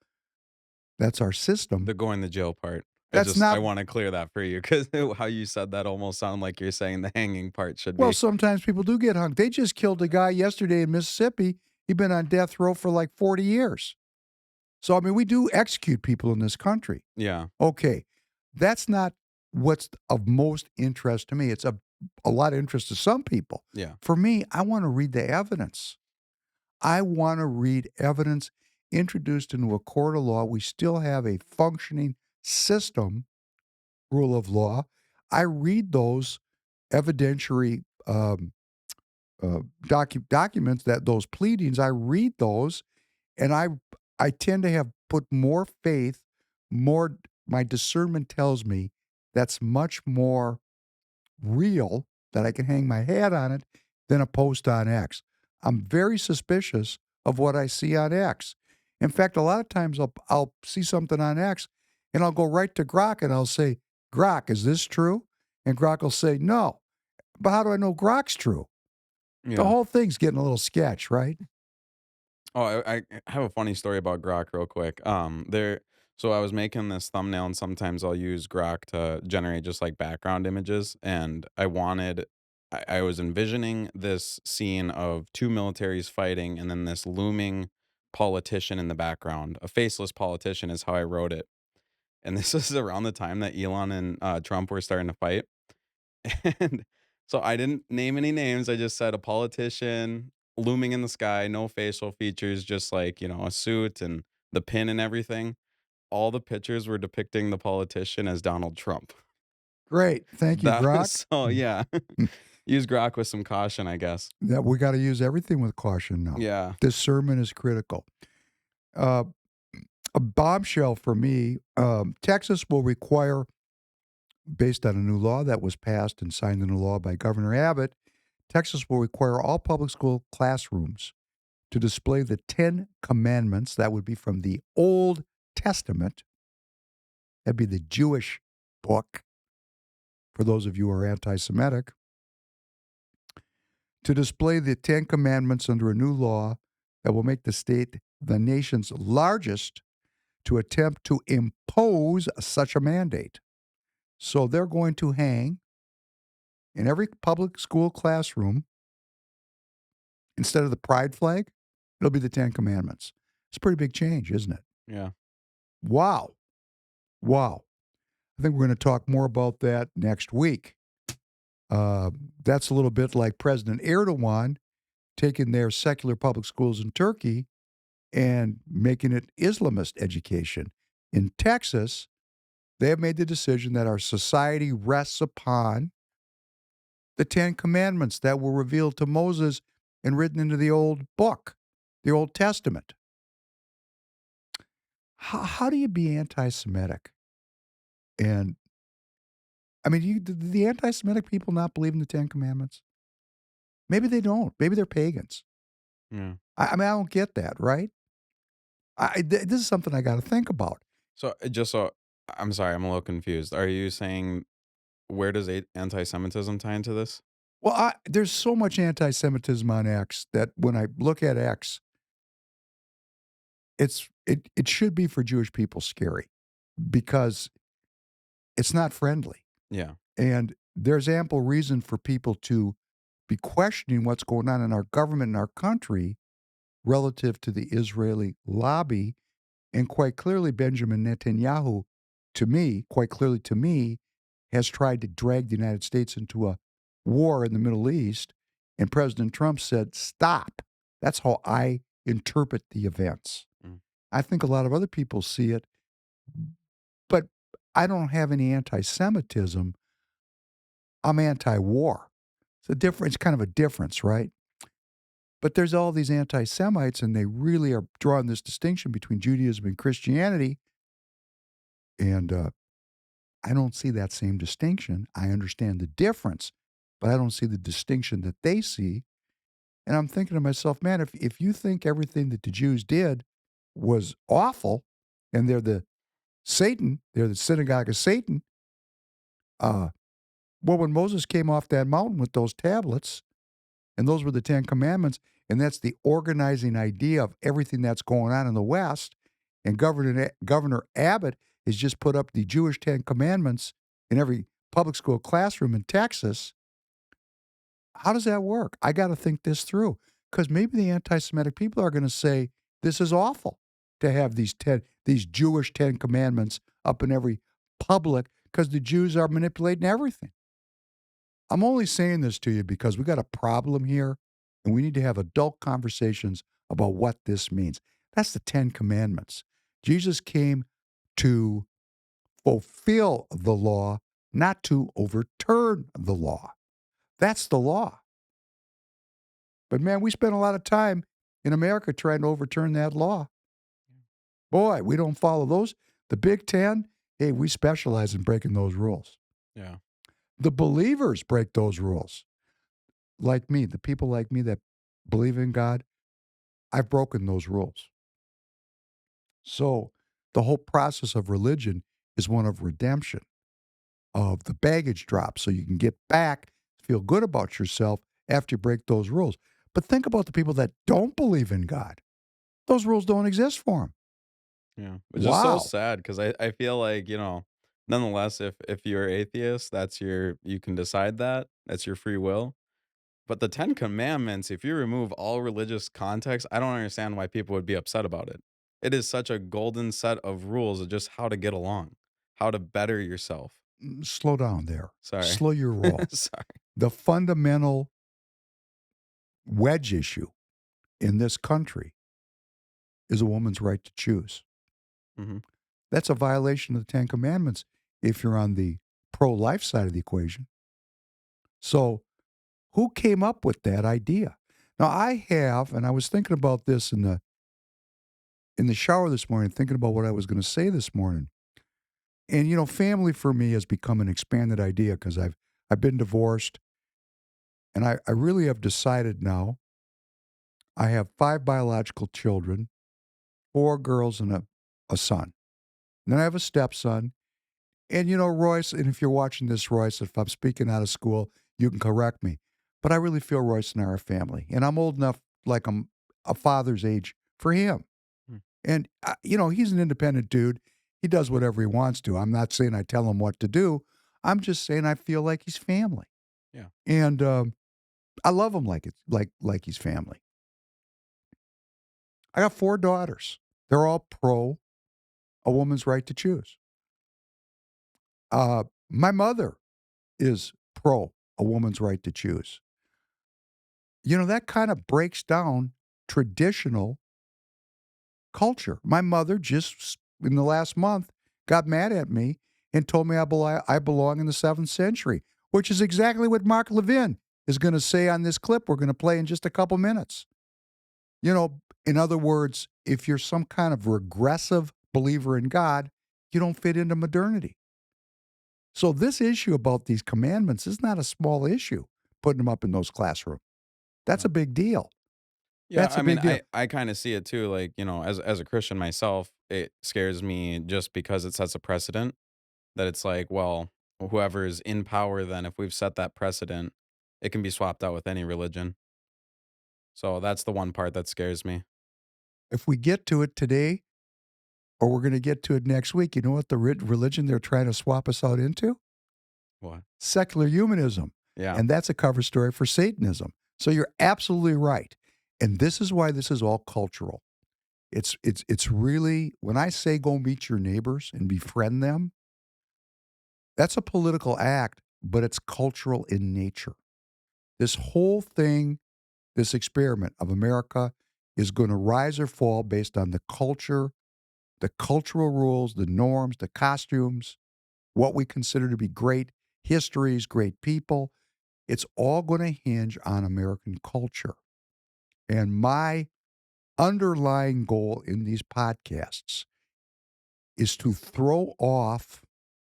That's our system. The going to jail part. That's I not, wanna clear that for you because how you said that almost sounded like you're saying the hanging part should well, be. sometimes people do get hung. They just killed a guy yesterday in Mississippi. He'd been on death row for like 40 years. So, I mean, we do execute people in this country. Yeah. Okay. That's not what's of most interest to me. It's a lot of interest to some people. Yeah. For me, I want to read the evidence. I want to read evidence introduced into a court of law. We still have a functioning system, rule of law. I read those evidentiary documents, that those pleadings. I read those, and I tend to have put more faith, more, my discernment tells me that's much more real, that I can hang my hat on it, than a post on X. I'm very suspicious of what I see on X. In fact, a lot of times I'll see something on X and I'll go right to Grok and I'll say, Grok, is this true? And Grok will say, no. But how do I know Grok's true? The Yeah. whole thing's getting a little sketch, right? Oh, I have a funny story about Grok real quick. So I was making this thumbnail, and sometimes I'll use Grok to generate just like background images. And I was envisioning this scene of two militaries fighting, and then this looming politician in the background. A faceless politician is how I wrote it. And this is around the time that Elon and Trump were starting to fight. And so I didn't name any names. I just said a politician looming in the sky, no facial features, just like, a suit and the pin and everything. All the pictures were depicting the politician as Donald Trump. Great. Thank you, That was Grok. so, yeah. Use Grok with some caution, I guess. That we got to use everything with caution now. Yeah. Discernment is critical. Uh, a bombshell for me. Texas will require, based on a new law that was passed and signed into law by Governor Abbott, Texas will require all public school classrooms to display the 10 commandments. That would be from the Old Testament. That'd be the Jewish book, for those of you who are anti Semitic. To display the 10 commandments under a new law that will make the state the nation's largest to attempt to impose such a mandate. So they're going to hang in every public school classroom, instead of the pride flag, it'll be the 10 commandments. It's a pretty big change, isn't it? Yeah. Wow. Wow. I think we're going to talk more about that next week. That's a little bit like President Erdogan taking their secular public schools in Turkey and making it Islamist education. In Texas, they have made the decision that our society rests upon the 10 commandments that were revealed to Moses and written into the old book, the Old Testament. How do you be anti-Semitic? And I mean, do the anti-Semitic people not believe in the 10 commandments? Maybe they don't. Maybe they're pagans. Yeah. I mean, I don't get that, right? This is something I got to think about. So just so I'm sorry, I'm a little confused. Are you saying where does anti-Semitism tie into this? Well, there's so much anti-Semitism on X that when I look at X, it should be for Jewish people scary because it's not friendly. Yeah. And there's ample reason for people to be questioning what's going on in our government and our country relative to the Israeli lobby. And quite clearly, Benjamin Netanyahu, quite clearly to me, has tried to drag the United States into a war in the Middle East. And President Trump said, stop. That's how I interpret the events. Mm. I think a lot of other people see it, but I don't have any anti-Semitism. I'm anti-war. It's kind of a difference, right? But there's all these anti-Semites, and they really are drawing this distinction between Judaism and Christianity. And I don't see that same distinction. I understand the difference, but I don't see the distinction that they see. And I'm thinking to myself, man, if you think everything that the Jews did was awful, and they're the synagogue of Satan, well, when Moses came off that mountain with those tablets, and those were the 10 commandments, and that's the organizing idea of everything that's going on in the West, and Governor Abbott has just put up the Jewish 10 commandments in every public school classroom in Texas. How does that work? I got to think this through, because maybe the anti-Semitic people are going to say this is awful to have these Jewish 10 commandments up in every public because the Jews are manipulating everything. I'm only saying this to you because we got a problem here, and we need to have adult conversations about what this means. That's the 10 commandments. Jesus came to fulfill the law, not to overturn the law. That's the law. But man, we spend a lot of time in America trying to overturn that law. Boy, we don't follow those. The Big 10, hey, we specialize in breaking those rules. Yeah. The believers break those rules. Like me, the people like me that believe in God, I've broken those rules. So the whole process of religion is one of redemption, of the baggage drop, so you can get back, feel good about yourself after you break those rules. But think about the people that don't believe in God. Those rules don't exist for them. Yeah. Which is so Wow. sad because I feel like, nonetheless, if you're atheist, you can decide that. That's your free will. But the 10 commandments, if you remove all religious context, I don't understand why people would be upset about it. It is such a golden set of rules of just how to get along, how to better yourself. slow down there. Sorry. Slow your roll. Sorry. The fundamental wedge issue in this country is a woman's right to choose. Mhm. That's a violation of the Ten Commandments if you're on the pro-life side of the equation. So who came up with that idea? Now I have, and I was thinking about this in the shower this morning, thinking about what I was going to say this morning. And family for me has become an expanded idea because I've been divorced, and I really have decided now. I have 5 biological children, 4 girls and a son. And then I have a stepson. And Royce, and if you're watching this, Royce, if I'm speaking out of school, you can correct me. But I really feel Royce and I are a family. And I'm old enough, like I'm a father's age for him. Mm. And, he's an independent dude. He does whatever he wants to. I'm not saying I tell him what to do. I'm just saying I feel like he's family. Yeah. And I love him like it's like he's family. I got 4 daughters. They're all pro a woman's right to choose. My mother is pro a woman's right to choose. That kind of breaks down traditional culture. My mother just in the last month got mad at me and told me I belong in the 7th century, which is exactly what Mark Levin is going to say on this clip we're going to play in just a couple minutes. In other words, if you're some kind of regressive believer in God, you don't fit into modernity. So this issue about these commandments is not a small issue, putting them up in those classrooms. That's No. a big deal. Yeah, That's I a mean, big deal. I kinda see it too, like, as a Christian myself, it scares me just because it sets a precedent that it's like, well, whoever's in power then, if we've set that precedent, it can be swapped out with any religion. So that's the one part that scares me. If we get to it today, or we're going to get to it next week, you know what the religion they're trying to swap us out into? What? Secular humanism. Yeah. And that's a cover story for Satanism. So you're absolutely right. And this is why this is all cultural. It's really, when I say go meet your neighbors and befriend them, that's a political act, but it's cultural in nature. This whole thing, this experiment of America is going to rise or fall based on the culture, the cultural rules, the norms, the costumes, what we consider to be great histories, great people. It's all going to hinge on American culture. And my underlying goal in these podcasts is to throw off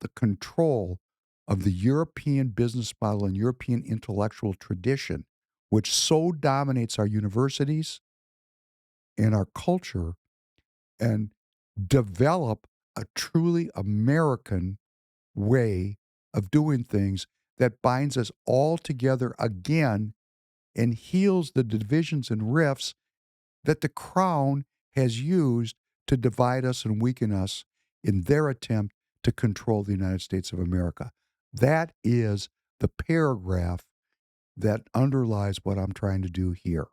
the control of the European business model and European intellectual tradition, which so dominates our universities and our culture, and develop a truly American way of doing things that binds us all together again and heals the divisions and rifts that the crown has used to divide us and weaken us in their attempt to control the United States of America. That is the paragraph that underlies what I'm trying to do here.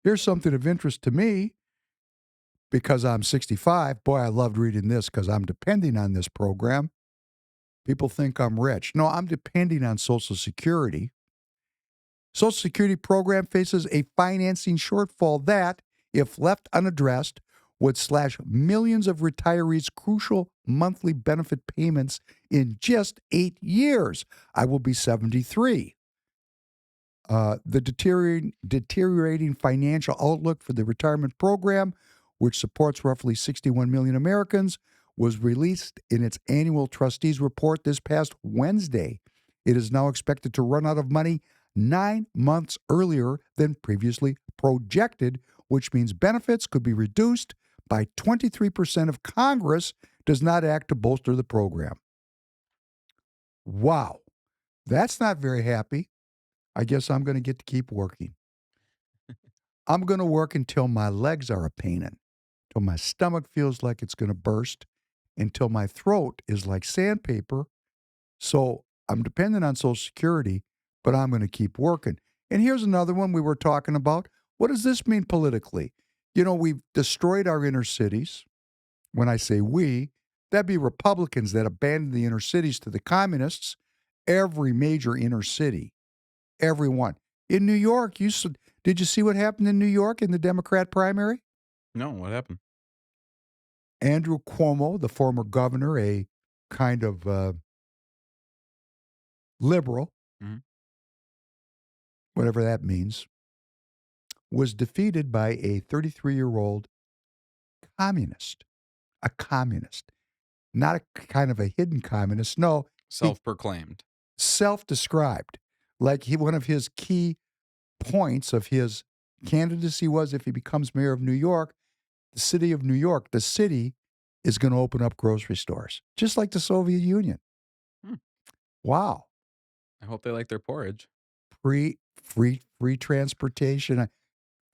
Here's something of interest to me because I'm 65. Boy, I loved reading this because I'm depending on this program. People think I'm rich. No, I'm depending on Social Security. Social Security program faces a financing shortfall that, if left unaddressed, would slash millions of retirees' crucial monthly benefit payments in just 8 years. I will be 73. The deteriorating financial outlook for the retirement program, which supports roughly 61 million Americans, was released in its annual trustees report this past Wednesday. It is now expected to run out of money 9 months earlier than previously projected, which means benefits could be reduced by 23% if Congress does not act to bolster the program. Wow, that's not very happy. I guess I'm going to get to keep working. I'm going to work until my legs are a painin', till my stomach feels like it's going to burst, until my throat is like sandpaper. So I'm dependent on Social Security, but I'm going to keep working. And here's another one we were talking about. What does this mean politically? We've destroyed our inner cities. When I say we, That'd be Republicans that abandoned the inner cities to the communists. Every major inner city, every one. In New York, did you see what happened in New York in the Democrat primary? No, what happened? Andrew Cuomo, the former governor, a kind of liberal, Mhm. whatever that means, was defeated by a 33-year-old communist, a communist, not a kind of a hidden communist. No, he Self-proclaimed. self-described. Like one of his key points of his candidacy was if he becomes mayor of New York, the city of New York, the city is going to open up grocery stores, just like the Soviet Union. Hmm. Wow. I hope they like their porridge. Free transportation.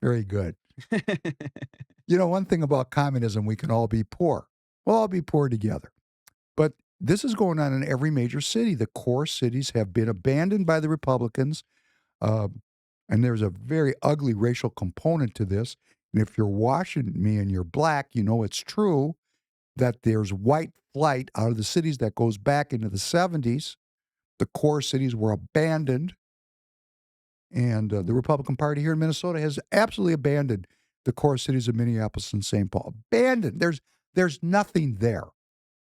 Very good. You know, one thing about communism, we can all be poor. We'll all be poor together. But this is going on in every major city. The core cities have been abandoned by the Republicans. Uh, and there's a very ugly racial component to this. And if you're watching me and you're black, you know it's true that there's white flight out of the cities that goes back into the 70s. The core cities were abandoned. And the Republican Party here in Minnesota has absolutely abandoned the core cities of Minneapolis and St. Paul. Abandoned. There's nothing there.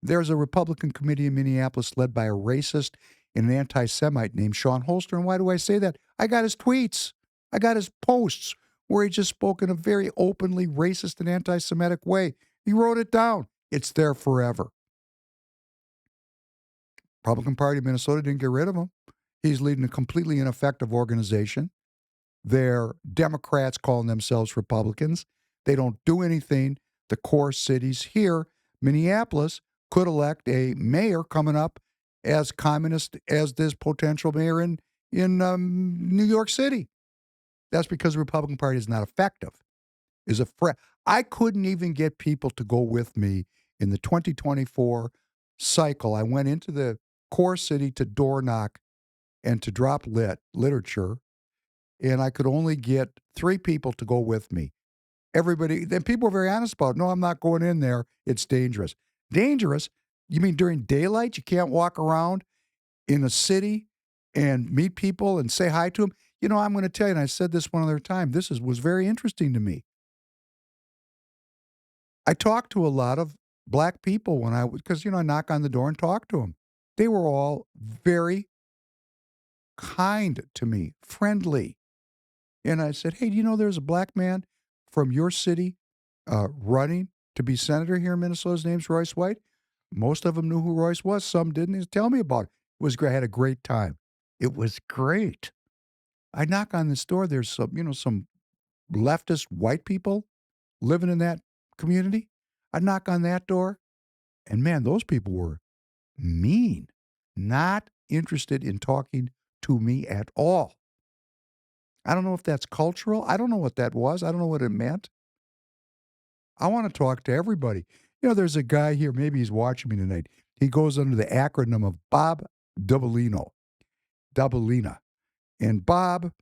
There's a Republican committee in Minneapolis led by a racist and an anti-Semite named Sean Holster. And why do I say that? I got his tweets. I got his posts where he just spoke in a very openly racist and anti-Semitic way. He wrote it down. It's there forever. Republican Party of Minnesota didn't get rid of him. He's leading a completely ineffective organization. They're Democrats calling themselves Republicans. They don't do anything. The core cities here, Minneapolis, could elect a mayor coming up as communist as this potential mayor in New York City. That's because the Republican Party is not effective. I couldn't even get people to go with me in the 2024 cycle. I went into the core city to door knock and to drop literature, and I could only get 3 people to go with me. Everybody, then people were very honest about it. No, I'm not going in there. It's dangerous. Dangerous? You mean during daylight you can't walk around in a city and meet people and say hi to them? You know, I'm going to tell you, and I said this one other time, was very interesting to me. I talked to a lot of black people because, I knock on the door and talk to them. They were all very kind to me, friendly. And I said, hey, do you know there's a black man from your city running to be senator here in Minnesota? His name's Royce White. Most of them knew who Royce was. Some didn't. He tell me about it. It was great. I had a great time. It was great. I knock on this door. There's some leftist white people living in that community. I knock on that door, and man, those people were mean, not interested in talking to me at all. I don't know if that's cultural. I don't know what that was. I don't know what it meant. I want to talk to everybody. There's a guy here, maybe he's watching me tonight. He goes under the acronym of Bob Dobalina. And Bob,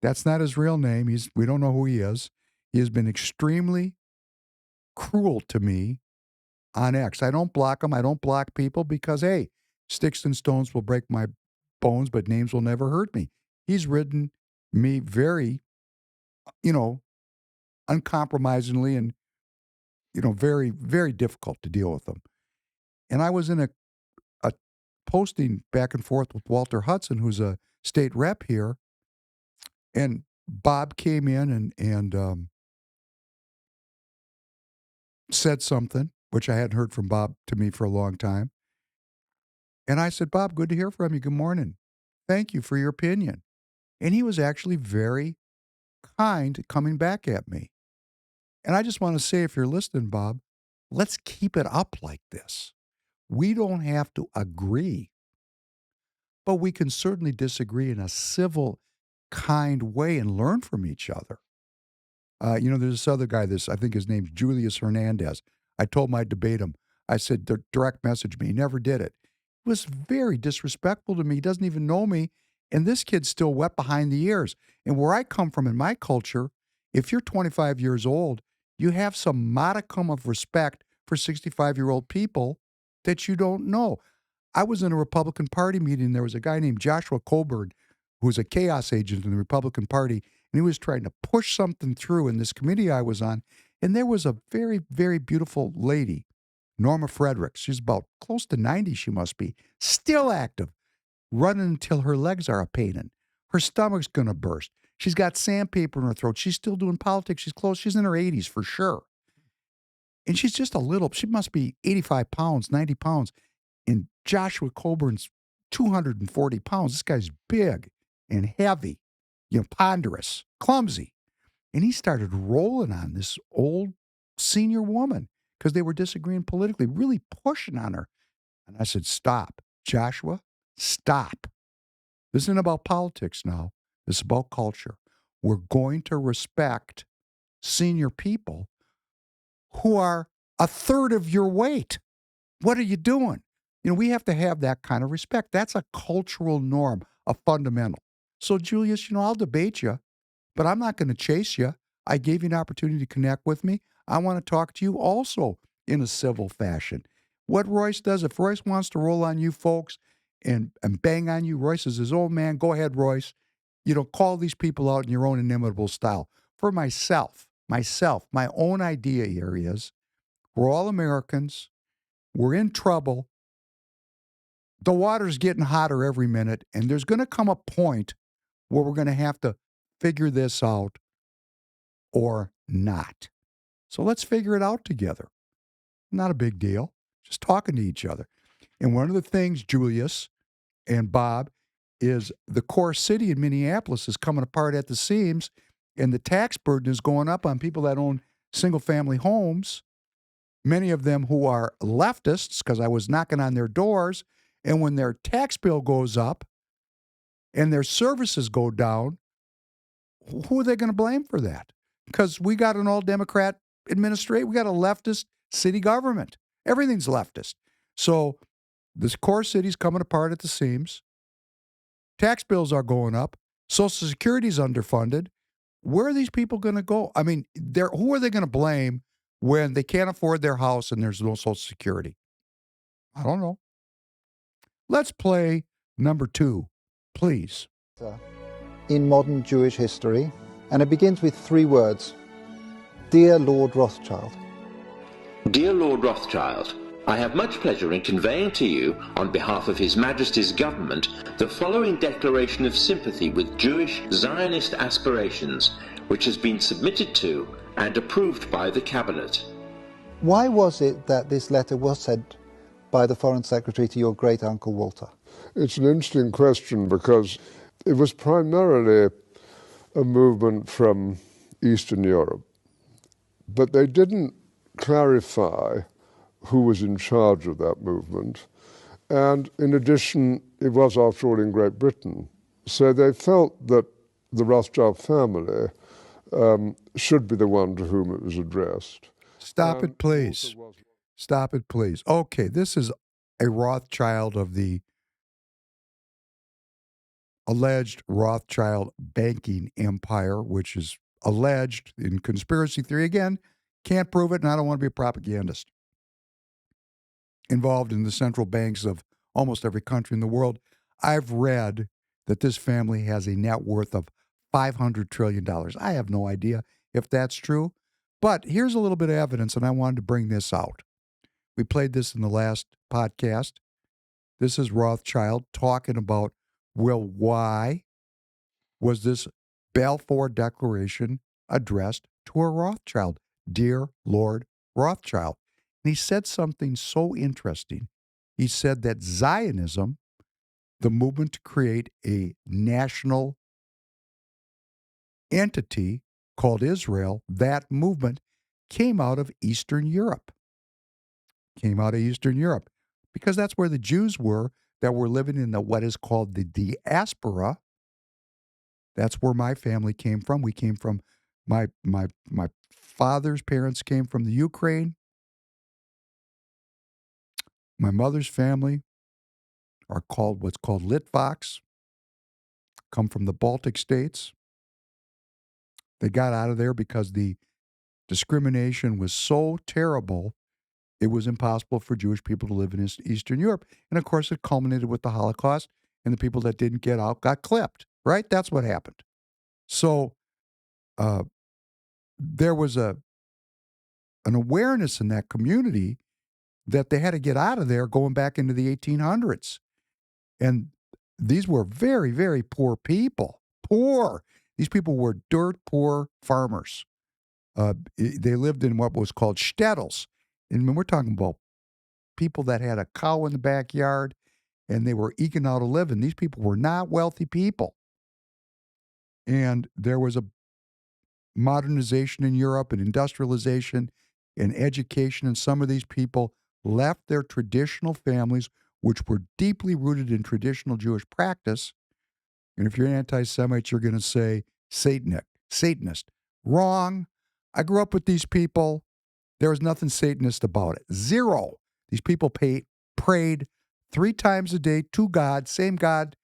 that's not his real name. We don't know who he is. He has been extremely cruel to me on X. I don't block him. I don't block people because, hey, sticks and stones will break my bones, but names will never hurt me. He's ridden me very, uncompromisingly and, very, very difficult to deal with them. And I was in a posting back and forth with Walter Hudson, who's a state rep here. And Bob came in and said something, which I hadn't heard from Bob to me for a long time. And I said, Bob, good to hear from you. Good morning. Thank you for your opinion. And he was actually very kind coming back at me. And I just want to say, if you're listening, Bob, let's keep it up like this. We don't have to agree, but we can certainly disagree in a civil, kind way and learn from each other. There's this other guy, I think his name's Julius Hernandez. I told him I'd debate him. I said, direct message me. He never did it. He was very disrespectful to me. He doesn't even know me. And this kid's still wet behind the ears. And where I come from in my culture, if you're 25 years old, you have some modicum of respect for 65-year-old people that you don't know. I was in a Republican Party meeting. There was a guy named Joshua Coburn who was a chaos agent in the Republican Party, and he was trying to push something through in this committee I was on. And there was a very, very beautiful lady, Norma Fredericks. She's about close to 90, she must be, still active, running until her legs are a pain. Her stomach's going to burst. She's got sandpaper in her throat. She's still doing politics. She's close. She's in her 80s for sure. And she's just a little, she must be 85 pounds, 90 pounds. And Joshua Coburn's 240 pounds. This guy's big and heavy, ponderous, clumsy. And he started rolling on this old senior woman because they were disagreeing politically, really pushing on her. And I said, stop, Joshua, stop. This isn't about politics now. This is about culture. We're going to respect senior people who are a third of your weight. What are you doing? We have to have that kind of respect. That's a cultural norm, a fundamental. So, Julius, I'll debate you, but I'm not going to chase you. I gave you an opportunity to connect with me. I want to talk to you also in a civil fashion. What Royce does, if Royce wants to roll on you folks and bang on you, Royce is his old man. Go ahead, Royce. Call these people out in your own inimitable style. For myself, my own idea here is we're all Americans. We're in trouble. The water's getting hotter every minute, and there's going to come a point where we're going to have to figure this out or not. So let's figure it out together. Not a big deal. Just talking to each other. And one of the things, Julius and Bob, is the core city in Minneapolis is coming apart at the seams, and the tax burden is going up on people that own single-family homes, many of them who are leftists, because I was knocking on their doors, and when their tax bill goes up and their services go down, who are they going to blame for that? Because we got an all-Democrat administration. We got a leftist city government. Everything's leftist. So this core city's coming apart at the seams. Tax bills are going up. Social Security's underfunded. Where are these people going to go? I mean, who are they going to blame when they can't afford their house and there's no Social Security? I don't know. Let's play number 2, please. In modern Jewish history, and it begins with 3 words. Dear Lord Rothschild. Dear Lord Rothschild, I have much pleasure in conveying to you, on behalf of His Majesty's government, the following declaration of sympathy with Jewish Zionist aspirations, which has been submitted to and approved by the Cabinet. Why was it that this letter was sent by the Foreign Secretary to your great-uncle Walter? It's an interesting question because it was primarily a movement from Eastern Europe, but they didn't clarify who was in charge of that movement. And in addition, it was, after all, in Great Britain. So they felt that the Rothschild family should be the one to whom it was addressed. Stop it, please. Stop it, please. Okay, this is a Rothschild of the alleged Rothschild banking empire, which is alleged in conspiracy theory. Again, can't prove it, and I don't want to be a propagandist. Involved in the central banks of almost every country in the world. I've read that this family has a net worth of $500 trillion. I have no idea if that's true, but here's a little bit of evidence, and I wanted to bring this out. We played this in the last podcast. This is Rothschild talking about, well, why was this Balfour Declaration addressed to a Rothschild? Dear Lord Rothschild. And he said something so interesting. He said that Zionism, the movement to create a national entity called Israel, that movement came out of Eastern Europe. Came out of Eastern Europe because that's where the Jews were that were living in what is called the diaspora. That's where my family came from. We came from, my father's parents came from the Ukraine. My mother's family are called what's called Litvaks, come from the Baltic states. They got out of there because the discrimination was so terrible it was impossible for Jewish people to live in Eastern Europe. And of course, it culminated with the Holocaust, and the people that didn't get out got clipped, right? That's what happened. So uh, there was an awareness in that community that they had to get out of there going back into the 1800s. And these were very, very poor people. Poor. These people were dirt poor farmers. They lived in what was called shtetls. And when we're talking about people that had a cow in the backyard and they were eking out a living, these people were not wealthy people. And there was a modernization in Europe and industrialization and education, and some of these people left their traditional families, which were deeply rooted in traditional Jewish practice. And if you're an anti-Semite, you're going to say Satanist. Wrong. I grew up with these people. There was nothing Satanist about it. Zero. These people prayed 3 times a day to God, same God,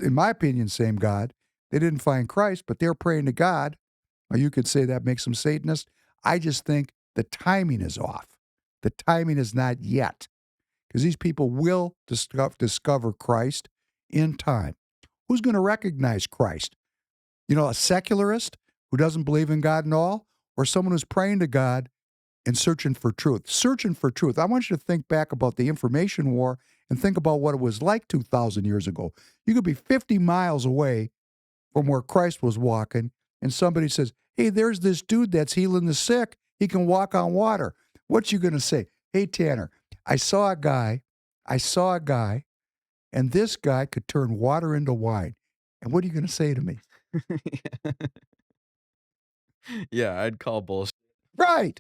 in my opinion, same God. They didn't find Christ, but they're praying to God. Now, you could say that makes them Satanist. I just think the timing is off. The timing is not yet, because these people will discover Christ in time. Who's going to recognize Christ? You know, a secularist who doesn't believe in God at all, or someone who's praying to God and searching for truth? Searching for truth. I want you to think back about the information war and think about what it was like 2,000 years ago. You could be 50 miles away from where Christ was walking, and somebody says, hey, there's this dude that's healing the sick. He can walk on water. What you going to say? Hey, Tanner, I saw a guy, and this guy could turn water into wine. And what are you going to say to me? Yeah, I'd call bullshit. Right.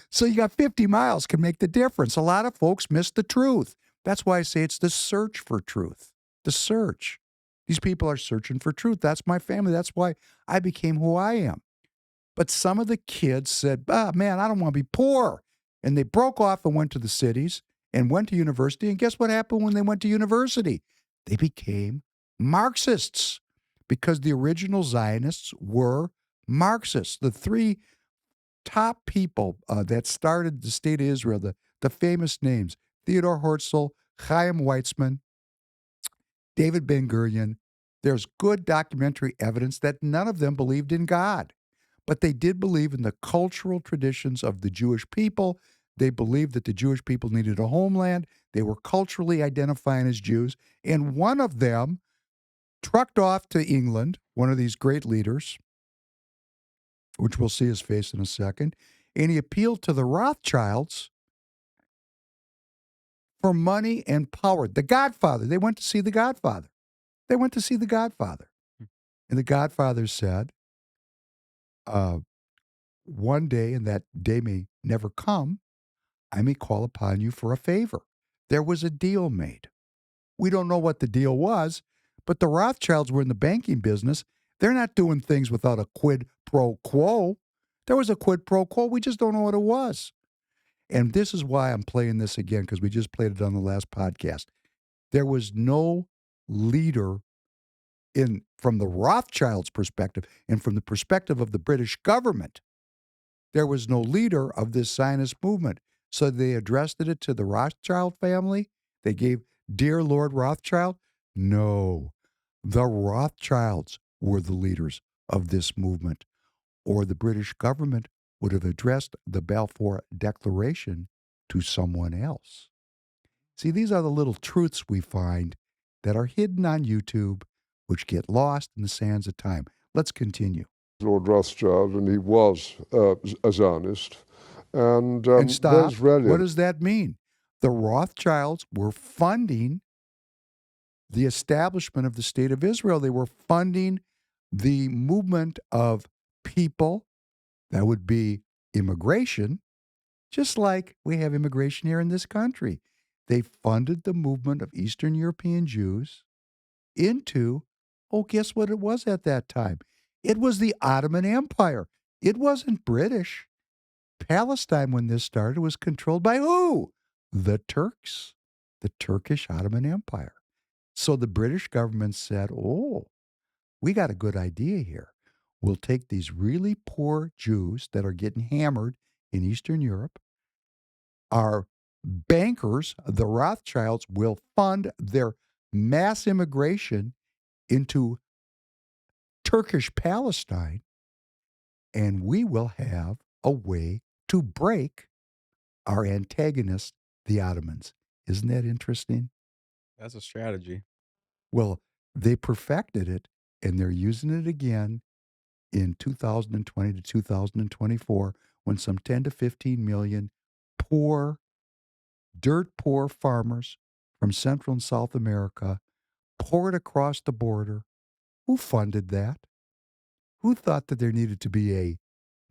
So you got 50 miles can make the difference. A lot of folks miss the truth. That's why I say it's the search for truth. The search. These people are searching for truth. That's my family. That's why I became who I am. But some of the kids said, man, I don't want to be poor. And they broke off and went to the cities and went to university. And guess what happened when they went to university? They became Marxists, because the original Zionists were Marxists. The 3 top people that started the state of Israel, the famous names, Theodore Herzl, Chaim Weizmann, David Ben-Gurion. There's good documentary evidence that none of them believed in God, but they did believe in the cultural traditions of the Jewish people. They believed that the Jewish people needed a homeland. They were culturally identifying as Jews. And one of them trucked off to England, one of these great leaders, which we'll see his face in a second, and he appealed to the Rothschilds for money and power. The Godfather. They went to see the Godfather. And the Godfather said, one day, and that day may never come, I may call upon you for a favor. There was a deal made. We don't know what the deal was, but the Rothschilds were in the banking business. They're not doing things without a quid pro quo. There was a quid pro quo. We just don't know what it was. And this is why I'm playing this again, because we just played it on the last podcast. There was no leader from the Rothschilds' perspective and from the perspective of the British government. There was no leader of this Zionist movement. So they addressed it to the Rothschild family. They gave, Dear Lord Rothschild. No, the Rothschilds were the leaders of this movement, or the British government would have addressed the Balfour Declaration to someone else. See, these are the little truths we find that are hidden on YouTube, which get lost in the sands of time. Let's continue. Lord Rothschild, and he was a Zionist. And stop. there's really What does that mean? The Rothschilds were funding the establishment of the State of Israel. They were funding the movement of people that would be immigration, just like we have immigration here in this country. They funded the movement of Eastern European Jews into, guess what it was at that time? It was the Ottoman Empire. It wasn't British. Palestine, when this started, was controlled by who? The Turks, the Turkish Ottoman Empire. So the British government said, we got a good idea here. We'll take these really poor Jews that are getting hammered in Eastern Europe. Our bankers, the Rothschilds, will fund their mass immigration into Turkish Palestine, and we will have a way to break our antagonists, the Ottomans. Isn't that interesting? That's a strategy. Well, they perfected it, and they're using it again in 2020 to 2024 when some 10 to 15 million poor, dirt poor farmers from Central and South America poured across the border. Who funded that? Who thought that there needed to be a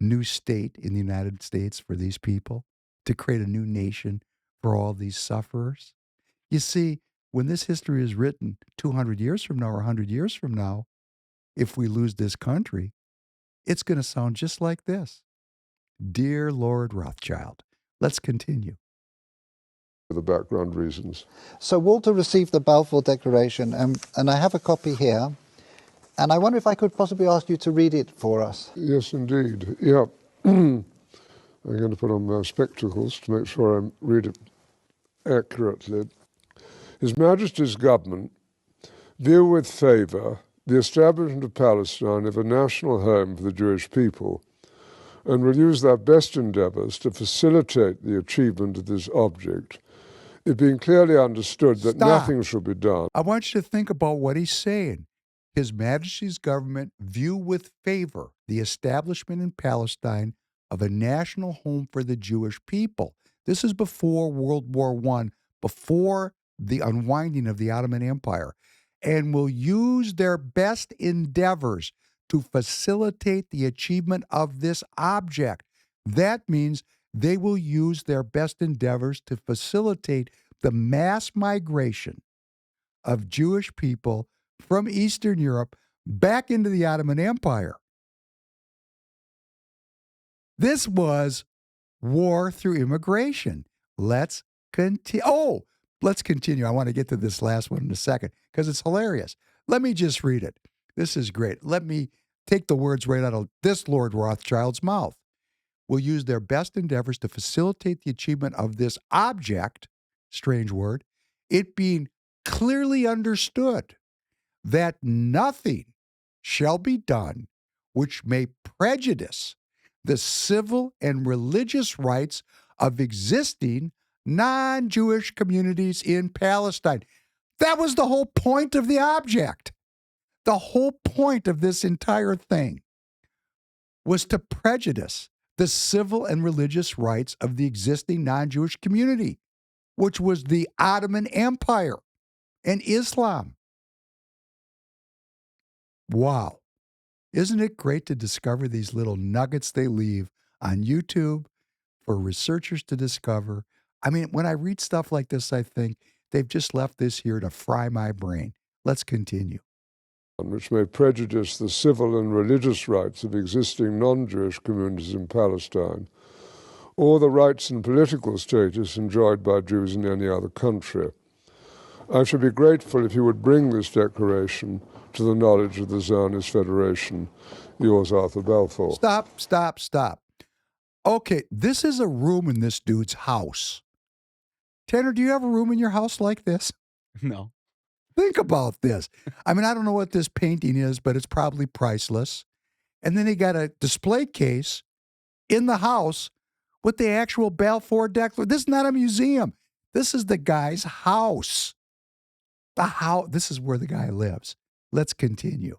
new state in the United States for these people, to create a new nation for all these sufferers? You see, when this history is written 200 years from now or 100 years from now, if we lose this country, it's going to sound just like this. Dear Lord Rothschild. Let's continue. For the background reasons. So Walter received the Balfour Declaration, and I have a copy here. And I wonder if I could possibly ask you to read it for us. Yes, indeed. Yeah. I'm going to put on my spectacles to make sure I read it accurately. His Majesty's government view with favour the establishment of Palestine as a national home for the Jewish people, and will use their best endeavours to facilitate the achievement of this object, it being clearly understood that nothing shall be done. I want you to think about what he's saying. His Majesty's government view with favor the establishment in Palestine of a national home for the Jewish people. This is before World War I, before the unwinding of the Ottoman Empire, and will use their best endeavors to facilitate the achievement of this object. That means they will use their best endeavors to facilitate the mass migration of Jewish people from Eastern Europe back into the Ottoman Empire. This was war through immigration. Let's continue. Let's continue. I want to get to this last one in a second because it's hilarious. Let me just read it. This is great. Let me take the words right out of this Lord Rothschild's mouth. Will use their best endeavors to facilitate the achievement of this object, strange word, it being clearly understood that nothing shall be done which may prejudice the civil and religious rights of existing non-Jewish communities in Palestine. That was the whole point of the object. The whole point of this entire thing was to prejudice the civil and religious rights of the existing non-Jewish community, which was the Ottoman Empire and Islam. Wow. Isn't it great to discover these little nuggets they leave on YouTube for researchers to discover? I mean, when I read stuff like this, I think they've just left this here to fry my brain. Let's continue. Which may prejudice the civil and religious rights of existing non-Jewish communities in Palestine, or the rights and political status enjoyed by Jews in any other country. I should be grateful if you would bring this declaration to the knowledge of the Zionist Federation. Yours, Arthur Balfour. Stop. Okay, this is a room in this dude's house. Tanner, do you have a room in your house like this? No. Think about this. I mean, I don't know what this painting is, but it's probably priceless. And then he got a display case in the house with the actual Balfour Declaration. This is not a museum. This is the guy's house. This is where the guy lives. Let's continue.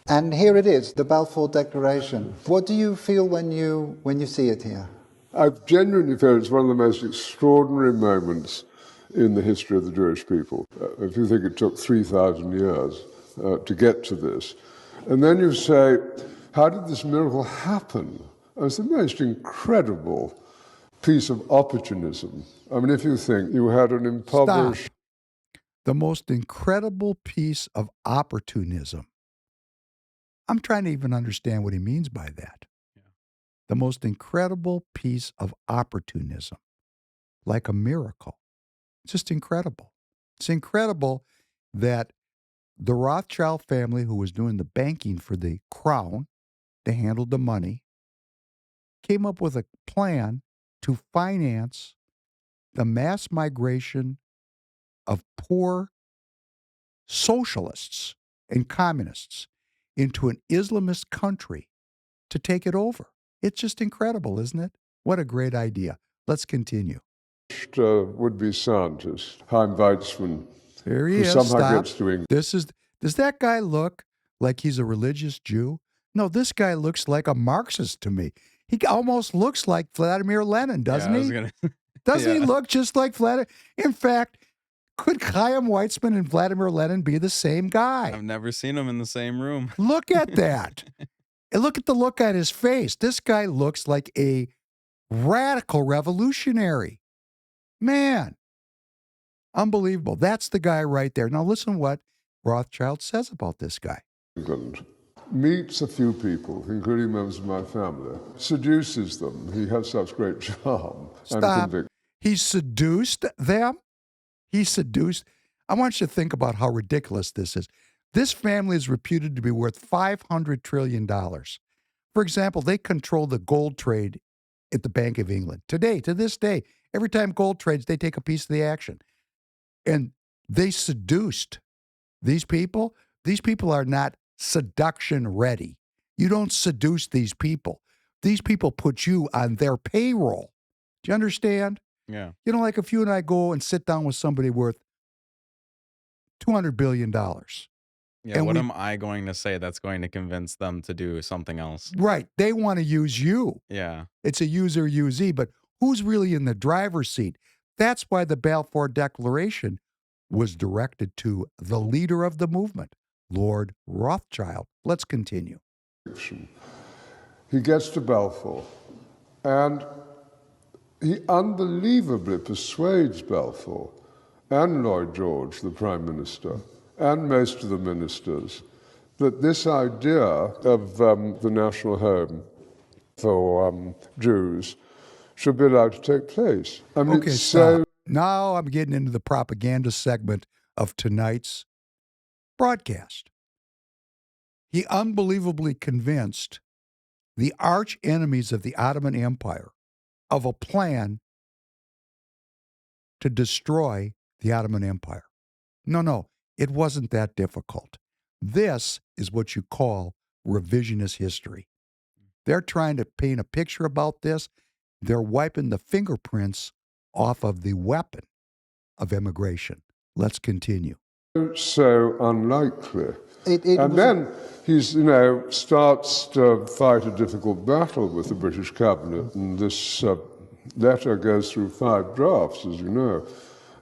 And here it is, the Balfour Declaration. What do you feel when you see it here? I genuinely feel it's one of the most extraordinary moments in the history of the Jewish people. If you think it took 3,000 years to get to this, and then you say, how did this miracle happen? It's the most incredible piece of opportunism. I mean, if you think you had an impoverished... Stop. The most incredible piece of opportunism. I'm trying to even understand what he means by that. Yeah. The most incredible piece of opportunism, like a miracle. It's just incredible. It's incredible that the Rothschild family, who was doing the banking for the crown, they handled the money, came up with a plan to finance the mass migration of poor socialists and communists into an Islamist country to take it over. It's just incredible, isn't it? What a great idea. Let's continue. Would-be scientist, Chaim Weizmann, There he who is. somehow Stop. gets to England. Does that guy look like he's a religious Jew? No, this guy looks like a Marxist to me. He almost looks like Vladimir Lenin, doesn't he? Doesn't he look just like Vladimir? In fact, could Chaim Weizmann and Vladimir Lenin be the same guy? I've never seen them in the same room. Look at that. And look at the look on his face. This guy looks like a radical revolutionary. Man, unbelievable. That's the guy right there. Now listen what Rothschild says about this guy. England, meets a few people, including members of my family, seduces them. He has such great charm and Stop. conviction. He seduced them? He seduced. I want you to think about how ridiculous this is. This family is reputed to be worth $500 trillion. For example, they control the gold trade at the Bank of England. Today, to this day, every time gold trades, they take a piece of the action. And they seduced these people. These people are not seduction ready. You don't seduce these people. These people put you on their payroll. Do you understand? Yeah. You know, like if you and I go and sit down with somebody worth $200 billion. Yeah, and what am I going to say that's going to convince them to do something else? Right. They want to use you. Yeah. It's a user-usee, but who's really in the driver's seat? That's why the Balfour Declaration was directed to the leader of the movement, Lord Rothschild. Let's continue. He gets to Balfour, and he unbelievably persuades Balfour and Lloyd George, the Prime Minister, and most of the ministers, that this idea of the national home for Jews should be allowed to take place. I mean, Okay, stop. Now I'm getting into the propaganda segment of tonight's broadcast. He unbelievably convinced the arch enemies of the Ottoman Empire of a plan to destroy the Ottoman Empire. No, it wasn't that difficult. This is what you call revisionist history. They're trying to paint a picture about this. They're wiping the fingerprints off of the weapon of immigration. Let's continue. So unlikely. And then he's, starts to fight a difficult battle with the British cabinet, and this letter goes through 5 drafts, as you know.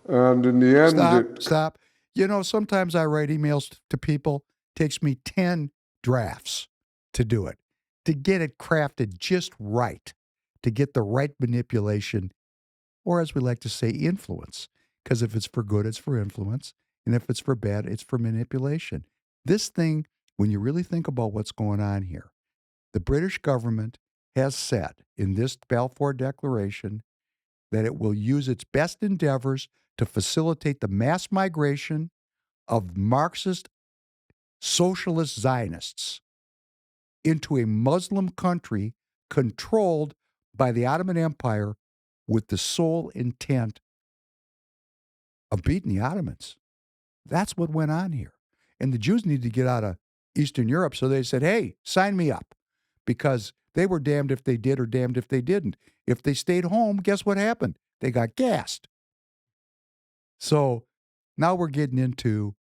And in the end... Stop. You know, sometimes I write emails to people. It takes me 10 drafts to do it, to get it crafted just right, to get the right manipulation, or as we like to say, influence. Because if it's for good, it's for influence. And if it's for bad, it's for manipulation. This thing, when you really think about what's going on here, the British government has said in this Balfour Declaration that it will use its best endeavors to facilitate the mass migration of Marxist socialist Zionists into a Muslim country controlled by the Ottoman Empire with the sole intent of beating the Ottomans. That's what went on here. And the Jews needed to get out of Eastern Europe, so they said, hey, sign me up. Because they were damned if they did or damned if they didn't. If they stayed home, guess what happened? They got gassed. So now we're getting into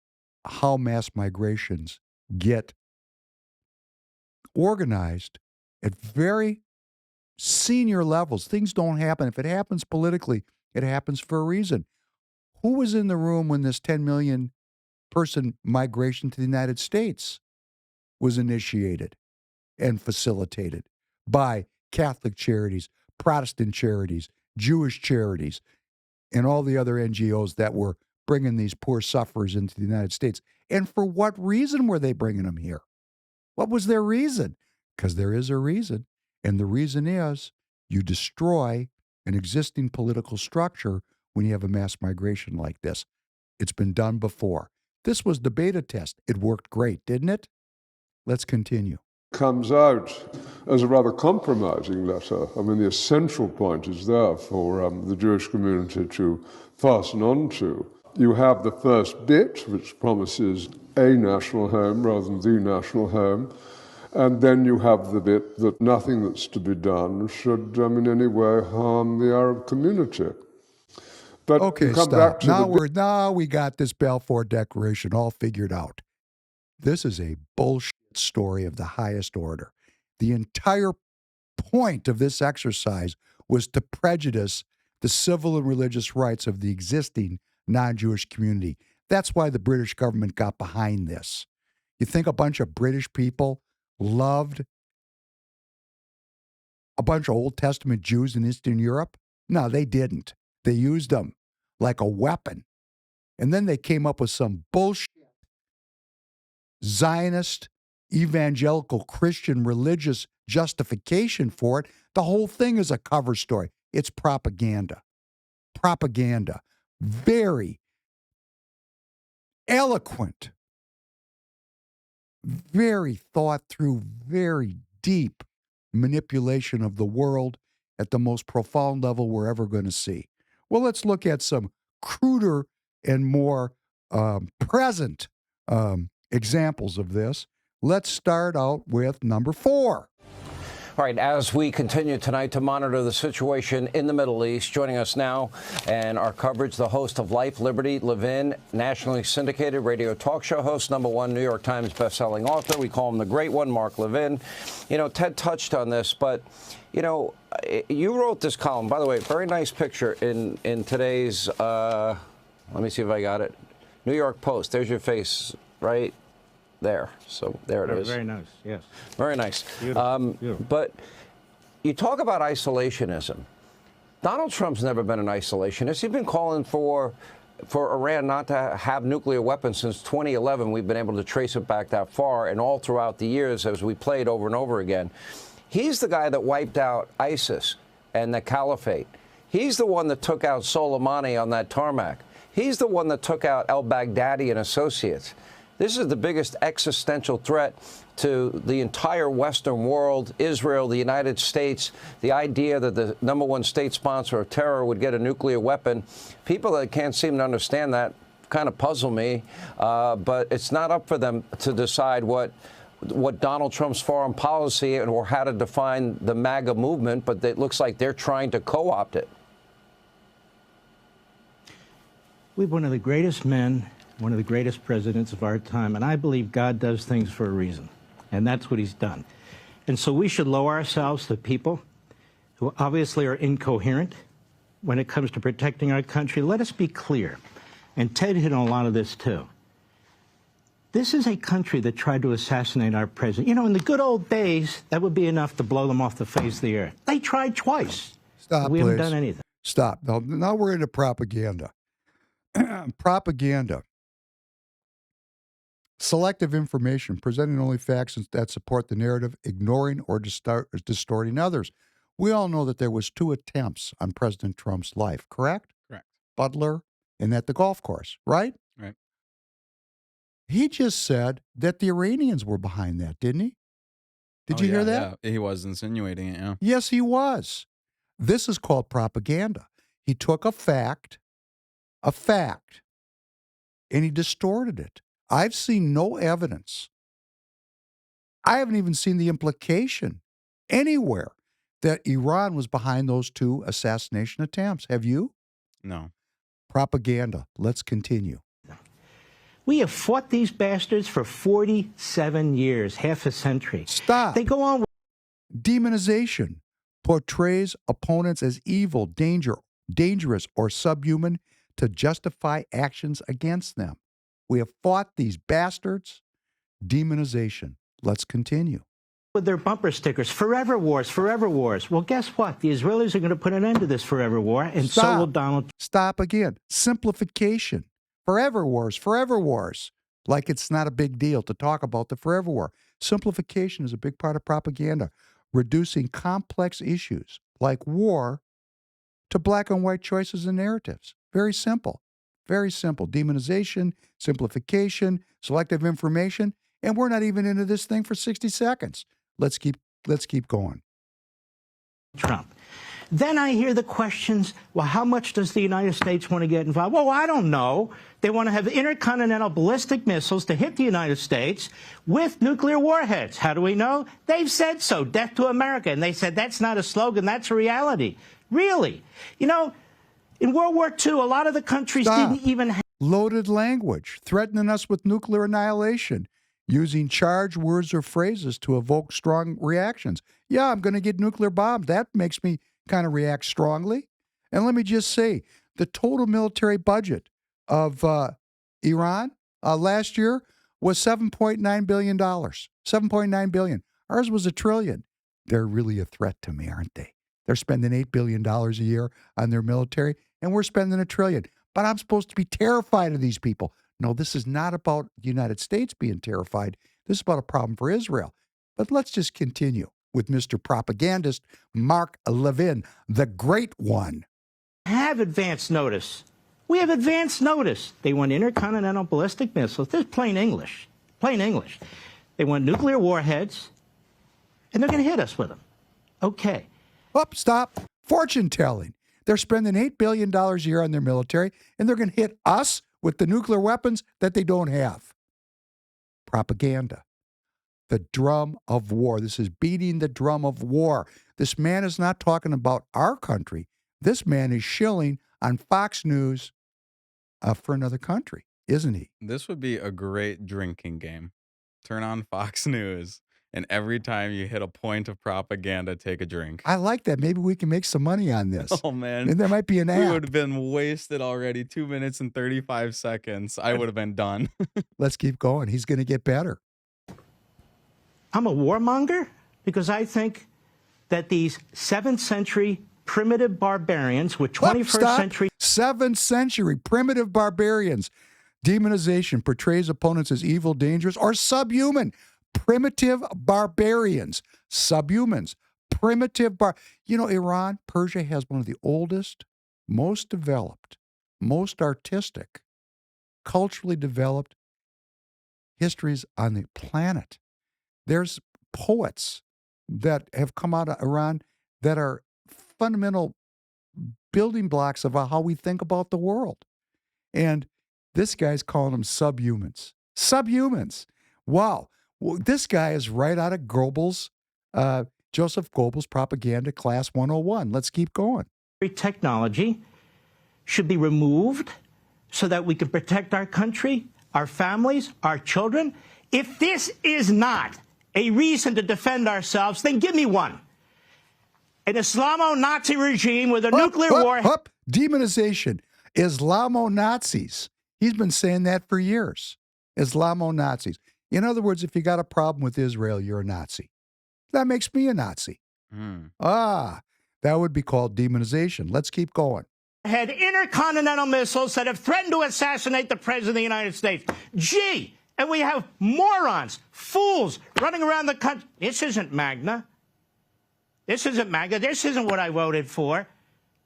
how mass migrations get organized at very senior levels. Things don't happen. If it happens politically, it happens for a reason. Who was in the room when this 10 million person migration to the United States was initiated and facilitated by Catholic charities, Protestant charities, Jewish charities, and all the other NGOs that were bringing these poor sufferers into the United States? And for what reason were they bringing them here? What was their reason? Because there is a reason. And the reason is you destroy an existing political structure when you have a mass migration like this. It's been done before. This was the beta test. It worked great, didn't it? Let's continue. comes out as a rather compromising letter. I mean, the essential point is there for the Jewish community to fasten on to. You have the first bit, which promises a national home rather than the national home, and then you have the bit that nothing that's to be done should in any way harm the Arab community. But Okay, you come stop. back to Now we got this Balfour Declaration all figured out. This is a bullshit story of the highest order. The entire point of this exercise was to prejudice the civil and religious rights of the existing non-Jewish community. That's why the British government got behind this. You think a bunch of British people loved a bunch of Old Testament Jews in Eastern Europe? No, they didn't. They used them like a weapon. And then they came up with some bullshit Zionist, evangelical, Christian, religious justification for it. The whole thing is a cover story. It's propaganda. Propaganda. Very eloquent, very thought through, very deep manipulation of the world at the most profound level we're ever going to see. Well, let's look at some cruder and more present examples of this. Let's start out with number 4. All right, as we continue tonight to monitor the situation in the Middle East, joining us now and our coverage, the host of Life, Liberty, Levin, nationally syndicated radio talk show host, #1 New York Times bestselling author. We call him the Great One, Mark Levin. You know, Ted touched on this, but, you know, you wrote this column. By the way, very nice picture in today's, let me see if I got it, New York Post. There's your face right there. So there it is. Very nice, yes. Very nice. Beautiful. But you talk about isolationism. Donald Trump's never been an isolationist. He's been calling for Iran not to have nuclear weapons since 2011. We've been able to trace it back that far, and all throughout the years as we played over and over again. He's the guy that wiped out ISIS and the Caliphate. He's the one that took out Soleimani on that tarmac. He's the one that took out al-Baghdadi and associates. This is the biggest existential threat to the entire Western world, Israel, the United States. The idea that the #1 state sponsor of terror would get a nuclear weapon. People that can't seem to understand that kind of puzzle me. But it's not up for them to decide what Donald Trump's foreign policy or how to define the MAGA movement. But it looks like they're trying to co-opt it. We have one of the greatest men, one of the greatest presidents of our time, and I believe God does things for a reason, and that's what he's done. And so we should lower ourselves to people who obviously are incoherent when it comes to protecting our country. Let us be clear, and Ted hit on a lot of this too. This is a country that tried to assassinate our president. You know, in the good old days, that would be enough to blow them off the face of the earth. They tried twice. Stop, We please. haven't done anything. Stop. Now we're into propaganda. Propaganda. Selective information, presenting only facts that support the narrative, ignoring or distorting others. We all know that there was 2 attempts on President Trump's life, correct? Correct. Butler and at the golf course, right? Right. He just said that the Iranians were behind that, didn't he? Did you hear that? Yeah, he was insinuating it, yeah. Yes, he was. This is called propaganda. He took a fact, and he distorted it. I've seen no evidence. I haven't even seen the implication anywhere that Iran was behind those 2 assassination attempts. Have you? No. Propaganda. Let's continue. We have fought these bastards for 47 years, half a century. Stop. They go on. Demonization portrays opponents as evil, dangerous, or subhuman to justify actions against them. We have fought these bastards. Demonization. Let's continue. With their bumper stickers, forever wars, forever wars. Well, guess what? The Israelis are going to put an end to this forever war, and so will Donald. Stop again. Simplification. Forever wars. Like it's not a big deal to talk about the forever war. Simplification is a big part of propaganda. Reducing complex issues like war to black and white choices and narratives. Very simple. Very simple. Demonization, simplification, selective information, and we're not even into this thing for 60 seconds. Let's keep going. Trump. Then I hear the questions, well, how much does the United States want to get involved? Well, I don't know. They want to have intercontinental ballistic missiles to hit the United States with nuclear warheads. How do we know? They've said so, death to America. And they said that's not a slogan, that's a reality. Really? You know, in World War II, a lot of the countries didn't even have loaded language, threatening us with nuclear annihilation, using charged words or phrases to evoke strong reactions. Yeah, I'm going to get nuclear bombed. That makes me kind of react strongly. And let me just say, the total military budget of Iran last year was $7.9 billion. $7.9 billion. Ours was $1 trillion. They're really a threat to me, aren't they? They're spending $8 billion a year on their military, and we're spending $1 trillion. But I'm supposed to be terrified of these people. No, this is not about the United States being terrified. This is about a problem for Israel. But let's just continue with Mr. Propagandist Mark Levin, the great one. Have advance notice. We have advance notice. They want intercontinental ballistic missiles. This is plain English. Plain English. They want nuclear warheads, and they're going to hit us with them. Okay. Stop. Fortune telling. They're spending $8 billion a year on their military, and they're going to hit us with the nuclear weapons that they don't have. Propaganda. The drum of war. This is beating the drum of war. This man is not talking about our country. This man is shilling on Fox News for another country, isn't he? This would be a great drinking game. Turn on Fox News, and every time you hit a point of propaganda, take a drink. I like that. Maybe we can make some money on this. Oh, man. And there might be an app. We would have been wasted already. 2 minutes and 35 seconds. I would have been done. Let's keep going. He's going to get better. I'm a warmonger because I think that these 7th century primitive barbarians with 21st century... 7th century primitive barbarians. Demonization portrays opponents as evil, dangerous, or subhuman. Primitive barbarians. Subhumans. You know, Iran, Persia has one of the oldest, most developed, most artistic, culturally developed histories on the planet. There's poets that have come out of Iran that are fundamental building blocks of how we think about the world. And this guy's calling them subhumans. Subhumans. Wow. Well, this guy is right out of Goebbels, Joseph Goebbels' Propaganda Class 101. Let's keep going. Technology should be removed so that we can protect our country, our families, our children. If this is not a reason to defend ourselves, then give me one. An Islamo-Nazi regime with a nuclear warhead. Demonization. Islamo-Nazis. He's been saying that for years. Islamo-Nazis. In other words, if you got a problem with Israel, you're a Nazi. That makes me a Nazi. That would be called demonization. Let's keep going. Had intercontinental missiles that have threatened to assassinate the President of the United States. Gee, and we have morons, fools running around the country. This isn't MAGA. This isn't MAGA. This isn't what I voted for.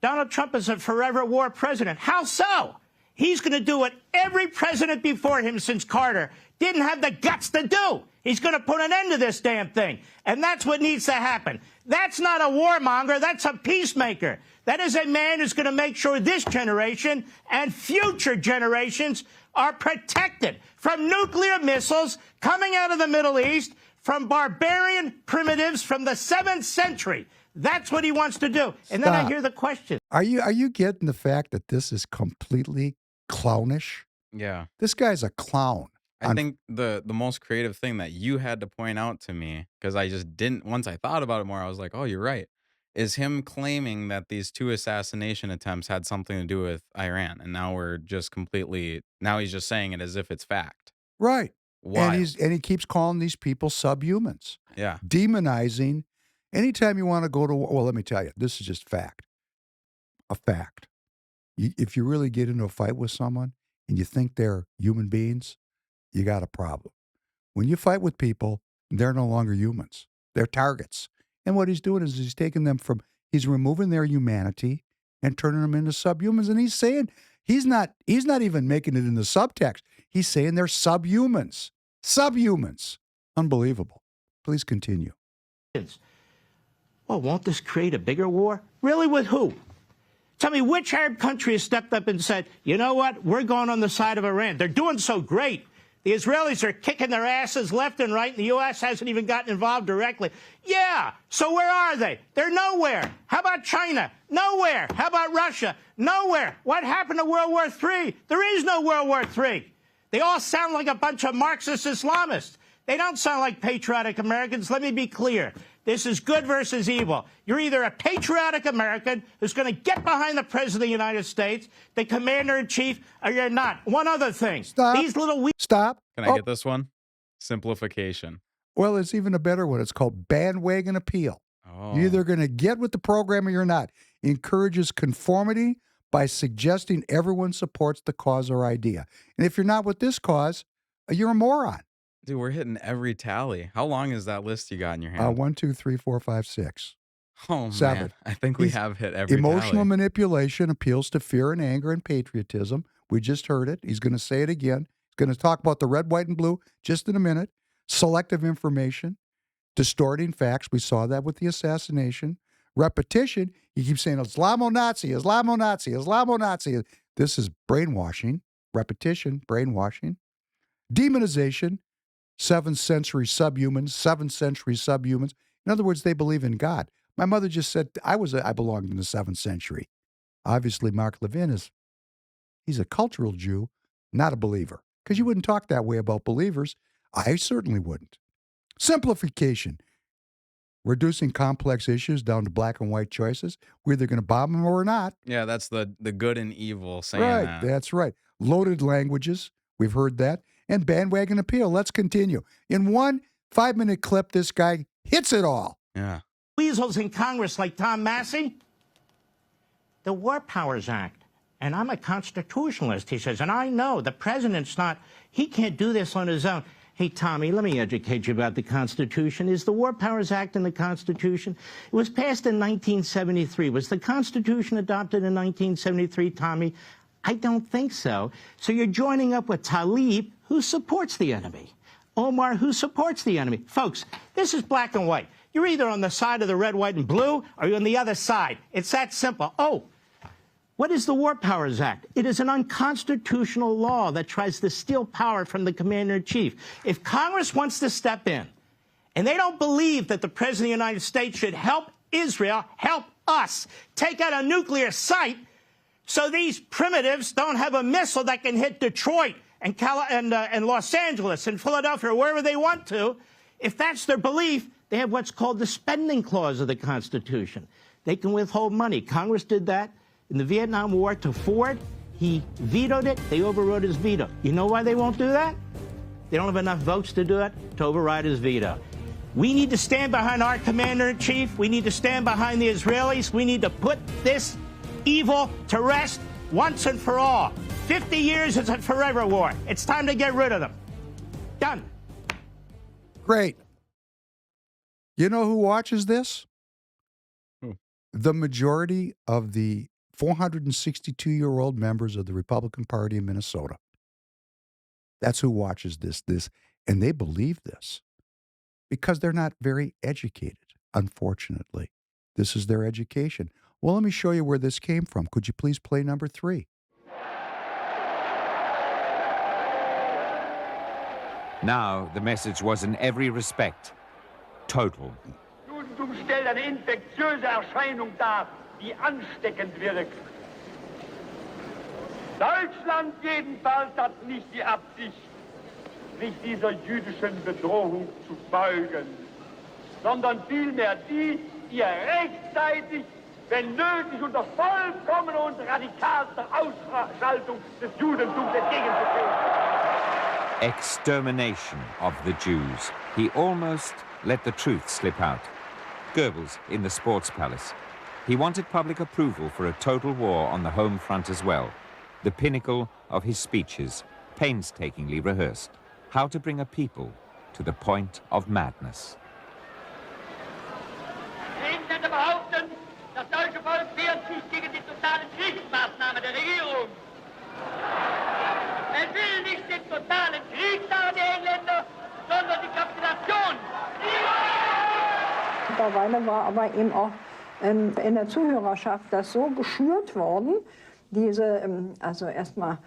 Donald Trump is a forever war president. How so? He's going to do what every president before him since Carter didn't have the guts to do. He's going to put an end to this damn thing. And that's what needs to happen. That's not a warmonger. That's a peacemaker. That is a man who's going to make sure this generation and future generations are protected from nuclear missiles coming out of the Middle East, from barbarian primitives from the 7th century. That's what he wants to do. And then I hear the question. Are you getting the fact that this is completely clownish? Yeah. This guy's a clown. I think the most creative thing that you had to point out to me, because I just didn't, once I thought about it more, I was like, oh, you're right, is him claiming that these 2 assassination attempts had something to do with Iran. And now we're just now he's just saying it as if it's fact. Right. Why? And he keeps calling these people subhumans. Yeah. Demonizing. Anytime you want to go to war, well, let me tell you, this is just fact. A fact. If you really get into a fight with someone and you think they're human beings, you got a problem. When you fight with people, they're no longer humans. They're targets. And what he's doing is he's removing their humanity and turning them into subhumans. And he's saying, he's not even making it in the subtext. He's saying they're subhumans. Subhumans. Unbelievable. Please continue. Well, won't this create a bigger war? Really, with who? Tell me which Arab country has stepped up and said, you know what, we're going on the side of Iran. They're doing so great. The Israelis are kicking their asses left and right, and the U.S. hasn't even gotten involved directly. Yeah, so where are they? They're nowhere. How about China? Nowhere. How about Russia? Nowhere. What happened to World War III? There is no World War III. They all sound like a bunch of Marxist Islamists. They don't sound like patriotic Americans. Let me be clear. This is good versus evil. You're either a patriotic American who's going to get behind the President of the United States, the Commander-in-Chief, or you're not. One other thing. Stop. These little Stop. Can I get this one? Simplification. Well, it's even a better one. It's called bandwagon appeal. Oh. You're either going to get with the program or you're not. Encourages conformity by suggesting everyone supports the cause or idea. And if you're not with this cause, you're a moron. Dude, we're hitting every tally. How long is that list you got in your hand? 1, 2, 3, 4, 5, 6. Oh, 7. man. I think we have hit every Emotional tally. manipulation appeals to fear and anger and patriotism. We just heard it. He's going to say it again. He's going to talk about the red, white, and blue just in a minute. Selective information, distorting facts. We saw that with the assassination. Repetition. He keeps saying Islamo-Nazi, Islamo-Nazi, Islamo-Nazi. This is brainwashing. Repetition, brainwashing. Demonization. 7th century subhumans, 7th century subhumans. In other words, they believe in God. My mother just said, I belonged in the 7th century. Obviously, Mark Levin he's a cultural Jew, not a believer. Because you wouldn't talk that way about believers. I certainly wouldn't. Simplification. Reducing complex issues down to black and white choices. We're either going to bomb them or we're not. Yeah, that's the good and evil saying Right, that. that's right. Loaded languages. We've heard that. And bandwagon appeal. Let's continue. In one 5-minute clip, this guy hits it all. Yeah. weasels in Congress like Tom Massey? The War Powers Act. And I'm a constitutionalist, he says, and I know the president's not, he can't do this on his own. Hey, Tommy, let me educate you about the Constitution. Is the War Powers Act in the Constitution? It was passed in 1973. Was the Constitution adopted in 1973, Tommy? I don't think so. So you're joining up with Talib, who supports the enemy. Omar, who supports the enemy. Folks, this is black and white. You're either on the side of the red, white, and blue, or you're on the other side. It's that simple. Oh, what is the War Powers Act? It is an unconstitutional law that tries to steal power from the commander-in-chief. If Congress wants to step in, and they don't believe that the President of the United States should help Israel, help us, take out a nuclear site so these primitives don't have a missile that can hit Detroit and Los Angeles and Philadelphia or wherever they want to, if that's their belief, they have what's called the spending clause of the Constitution. They can withhold money. Congress did that in the Vietnam War to Ford. He vetoed it. They overrode his veto. You know why they won't do that? They don't have enough votes to do it, to override his veto. We need to stand behind our commander-in-chief. We need to stand behind the Israelis. We need to put this evil to rest once and for all. 50 years is a forever war. It's time to get rid of them. Done. Great. You know who watches this? The majority of the 462-year-old members of the Republican Party in Minnesota. That's who watches this, and they believe this because they're not very educated, unfortunately. This is their education. Well, let me show you where this came from. Could you please play number 3? Now, the message was in every respect total. Judentum stellt eine infektiöse Erscheinung dar, die ansteckend wirkt. Deutschland jedenfalls hat nicht die Absicht, sich dieser jüdischen Bedrohung zu beugen, sondern vielmehr die, ihr rechtzeitig, wenn nötig, unter vollkommener und radikalster Ausschaltung des Judentums entgegenzutreten. Extermination of the Jews. He almost let the truth slip out. Goebbels in the Sports Palace. He wanted public approval for a total war on the home front as well. The pinnacle of his speeches, painstakingly rehearsed. How to bring a people to the point of madness. Gegner behaupten, das deutsche Volk wehrt sich gegen die totalen Kriegsmaßnahmen der Regierung. Will nicht den totalen Krieg der Engländer, sondern die Kapitulation. mittlerweile war aber eben auch in der Zuhörerschaft das so geschürt worden, diese, also erstmal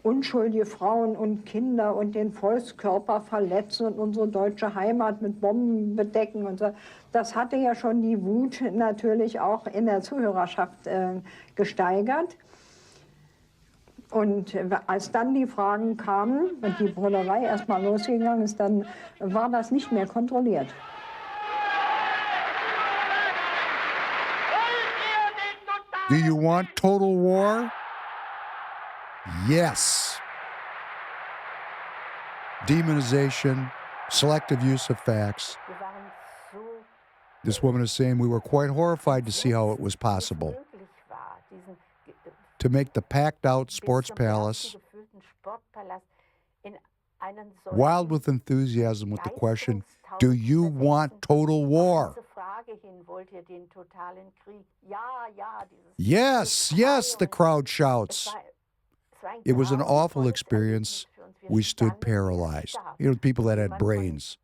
unschuldige Frauen und Kinder und den Volkskörper verletzen und unsere deutsche Heimat mit Bomben bedecken und so. Das hatte ja schon die Wut natürlich auch in der Zuhörerschaft gesteigert. Und als dann die Fragen kamen und die Brüllerei erstmal losgegangen ist, dann war das nicht mehr kontrolliert. Do you want total war? Yes. Demonization, selective use of facts. This woman is saying we were quite horrified to see how it was possible to make the packed-out sports palace wild with enthusiasm with the question, do you want total war? Yes, yes, the crowd shouts. It was an awful experience. We stood paralyzed. You know, people that had brains.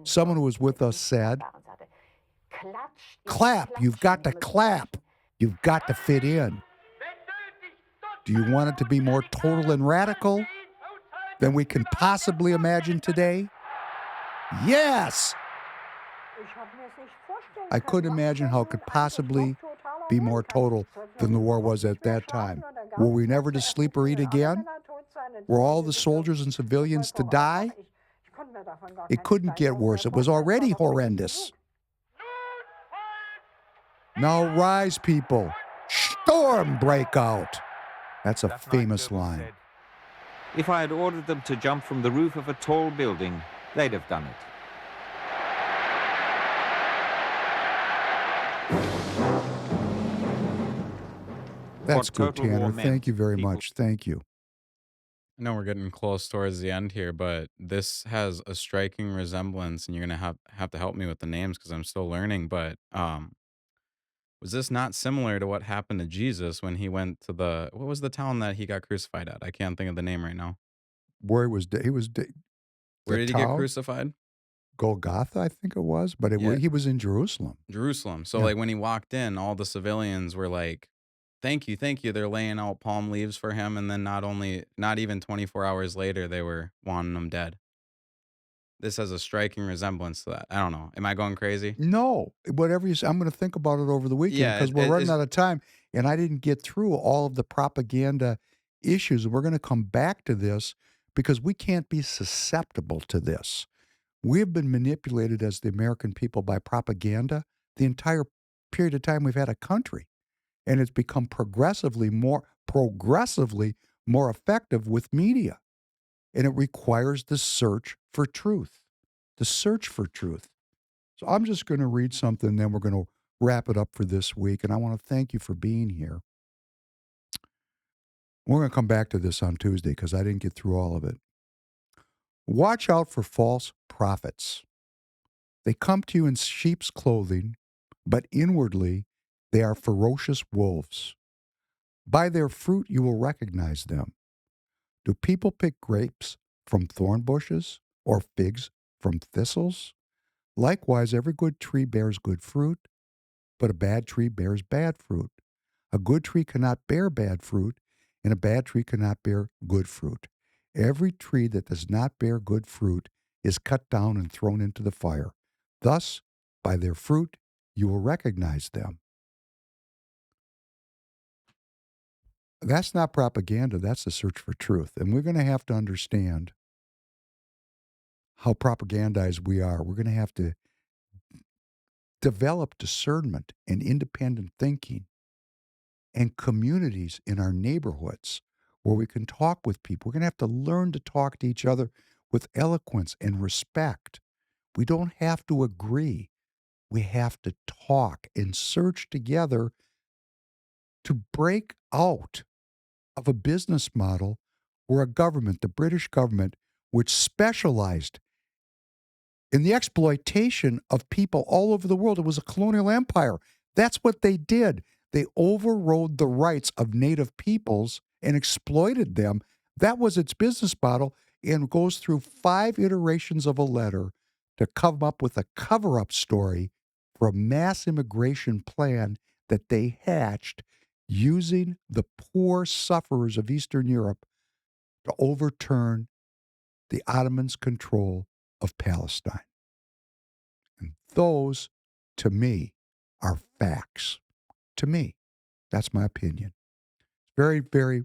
Someone who was with us said, clap, you've got to clap. You've got to fit in. Do you want it to be more total and radical than we can possibly imagine today? Yes! I couldn't imagine how it could possibly be more total than the war was at that time. Were we never to sleep or eat again? Were all the soldiers and civilians to die? It couldn't get worse. It was already horrendous. Now rise, people. Storm break out. That's a famous line. If I had ordered them to jump from the roof of a tall building, they'd have done it. That's good, Tanner. Thank you very much. Thank you. I know we're getting close towards the end here, but this has a striking resemblance, and you're gonna have to help me with the names because I'm still learning. But was this not similar to what happened to Jesus when he went to what was the town that he got crucified at? I can't think of the name right now. Where he was Where did he get crucified? Golgotha, I think it was, but he was in Jerusalem. Jerusalem. So Yeah. like when he walked in, all the civilians were like, thank you, thank you. They're laying out palm leaves for him. And then not even 24 hours later, they were wanting him dead. This has a striking resemblance to that. I don't know. Am I going crazy? No, whatever you say, I'm going to think about it over the weekend Yeah, because we're running it's out of time, and I didn't get through all of the propaganda issues. And we're going to come back to this because we can't be susceptible to this. We've been manipulated as the American people by propaganda the entire period of time we've had a country, and it's become progressively more effective with media. And it requires the search for truth, the search for truth. So I'm just going to read something, then we're going to wrap it up for this week. And I want to thank you for being here. We're going to come back to this on Tuesday because I didn't get through all of it. Watch out for false prophets. They come to you in sheep's clothing, but inwardly they are ferocious wolves. By their fruit you will recognize them. Do people pick grapes from thorn bushes or figs from thistles? Likewise, every good tree bears good fruit, but a bad tree bears bad fruit. A good tree cannot bear bad fruit, and a bad tree cannot bear good fruit. Every tree that does not bear good fruit is cut down and thrown into the fire. Thus, by their fruit, you will recognize them. That's not propaganda. That's the search for truth. And we're going to have to understand how propagandized we are. We're going to have to develop discernment and independent thinking and communities in our neighborhoods where we can talk with people. We're going to have to learn to talk to each other with eloquence and respect. We don't have to agree. We have to talk and search together to break out of a business model where a government, the British government, which specialized in the exploitation of people all over the world. It was a colonial empire. That's what they did. They overrode the rights of native peoples and exploited them. That was its business model, and goes through 5 iterations of a letter to come up with a cover-up story for a mass immigration plan that they hatched using the poor sufferers of Eastern Europe to overturn the Ottomans' control of Palestine. And those, to me, are facts. To me, that's my opinion. Very, very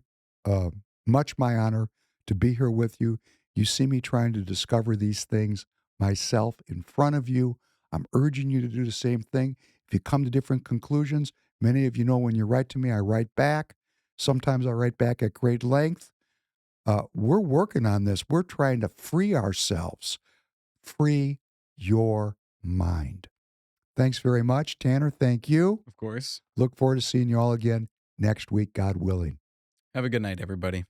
much my honor to be here with you. You see me trying to discover these things myself in front of you. I'm urging you to do the same thing. If you come to different conclusions, many of you know when you write to me, I write back. Sometimes I write back at great length. We're working on this. We're trying to free ourselves. Free your mind. Thanks very much, Tanner. Thank you. Of course. Look forward to seeing you all again next week, God willing. Have a good night, everybody.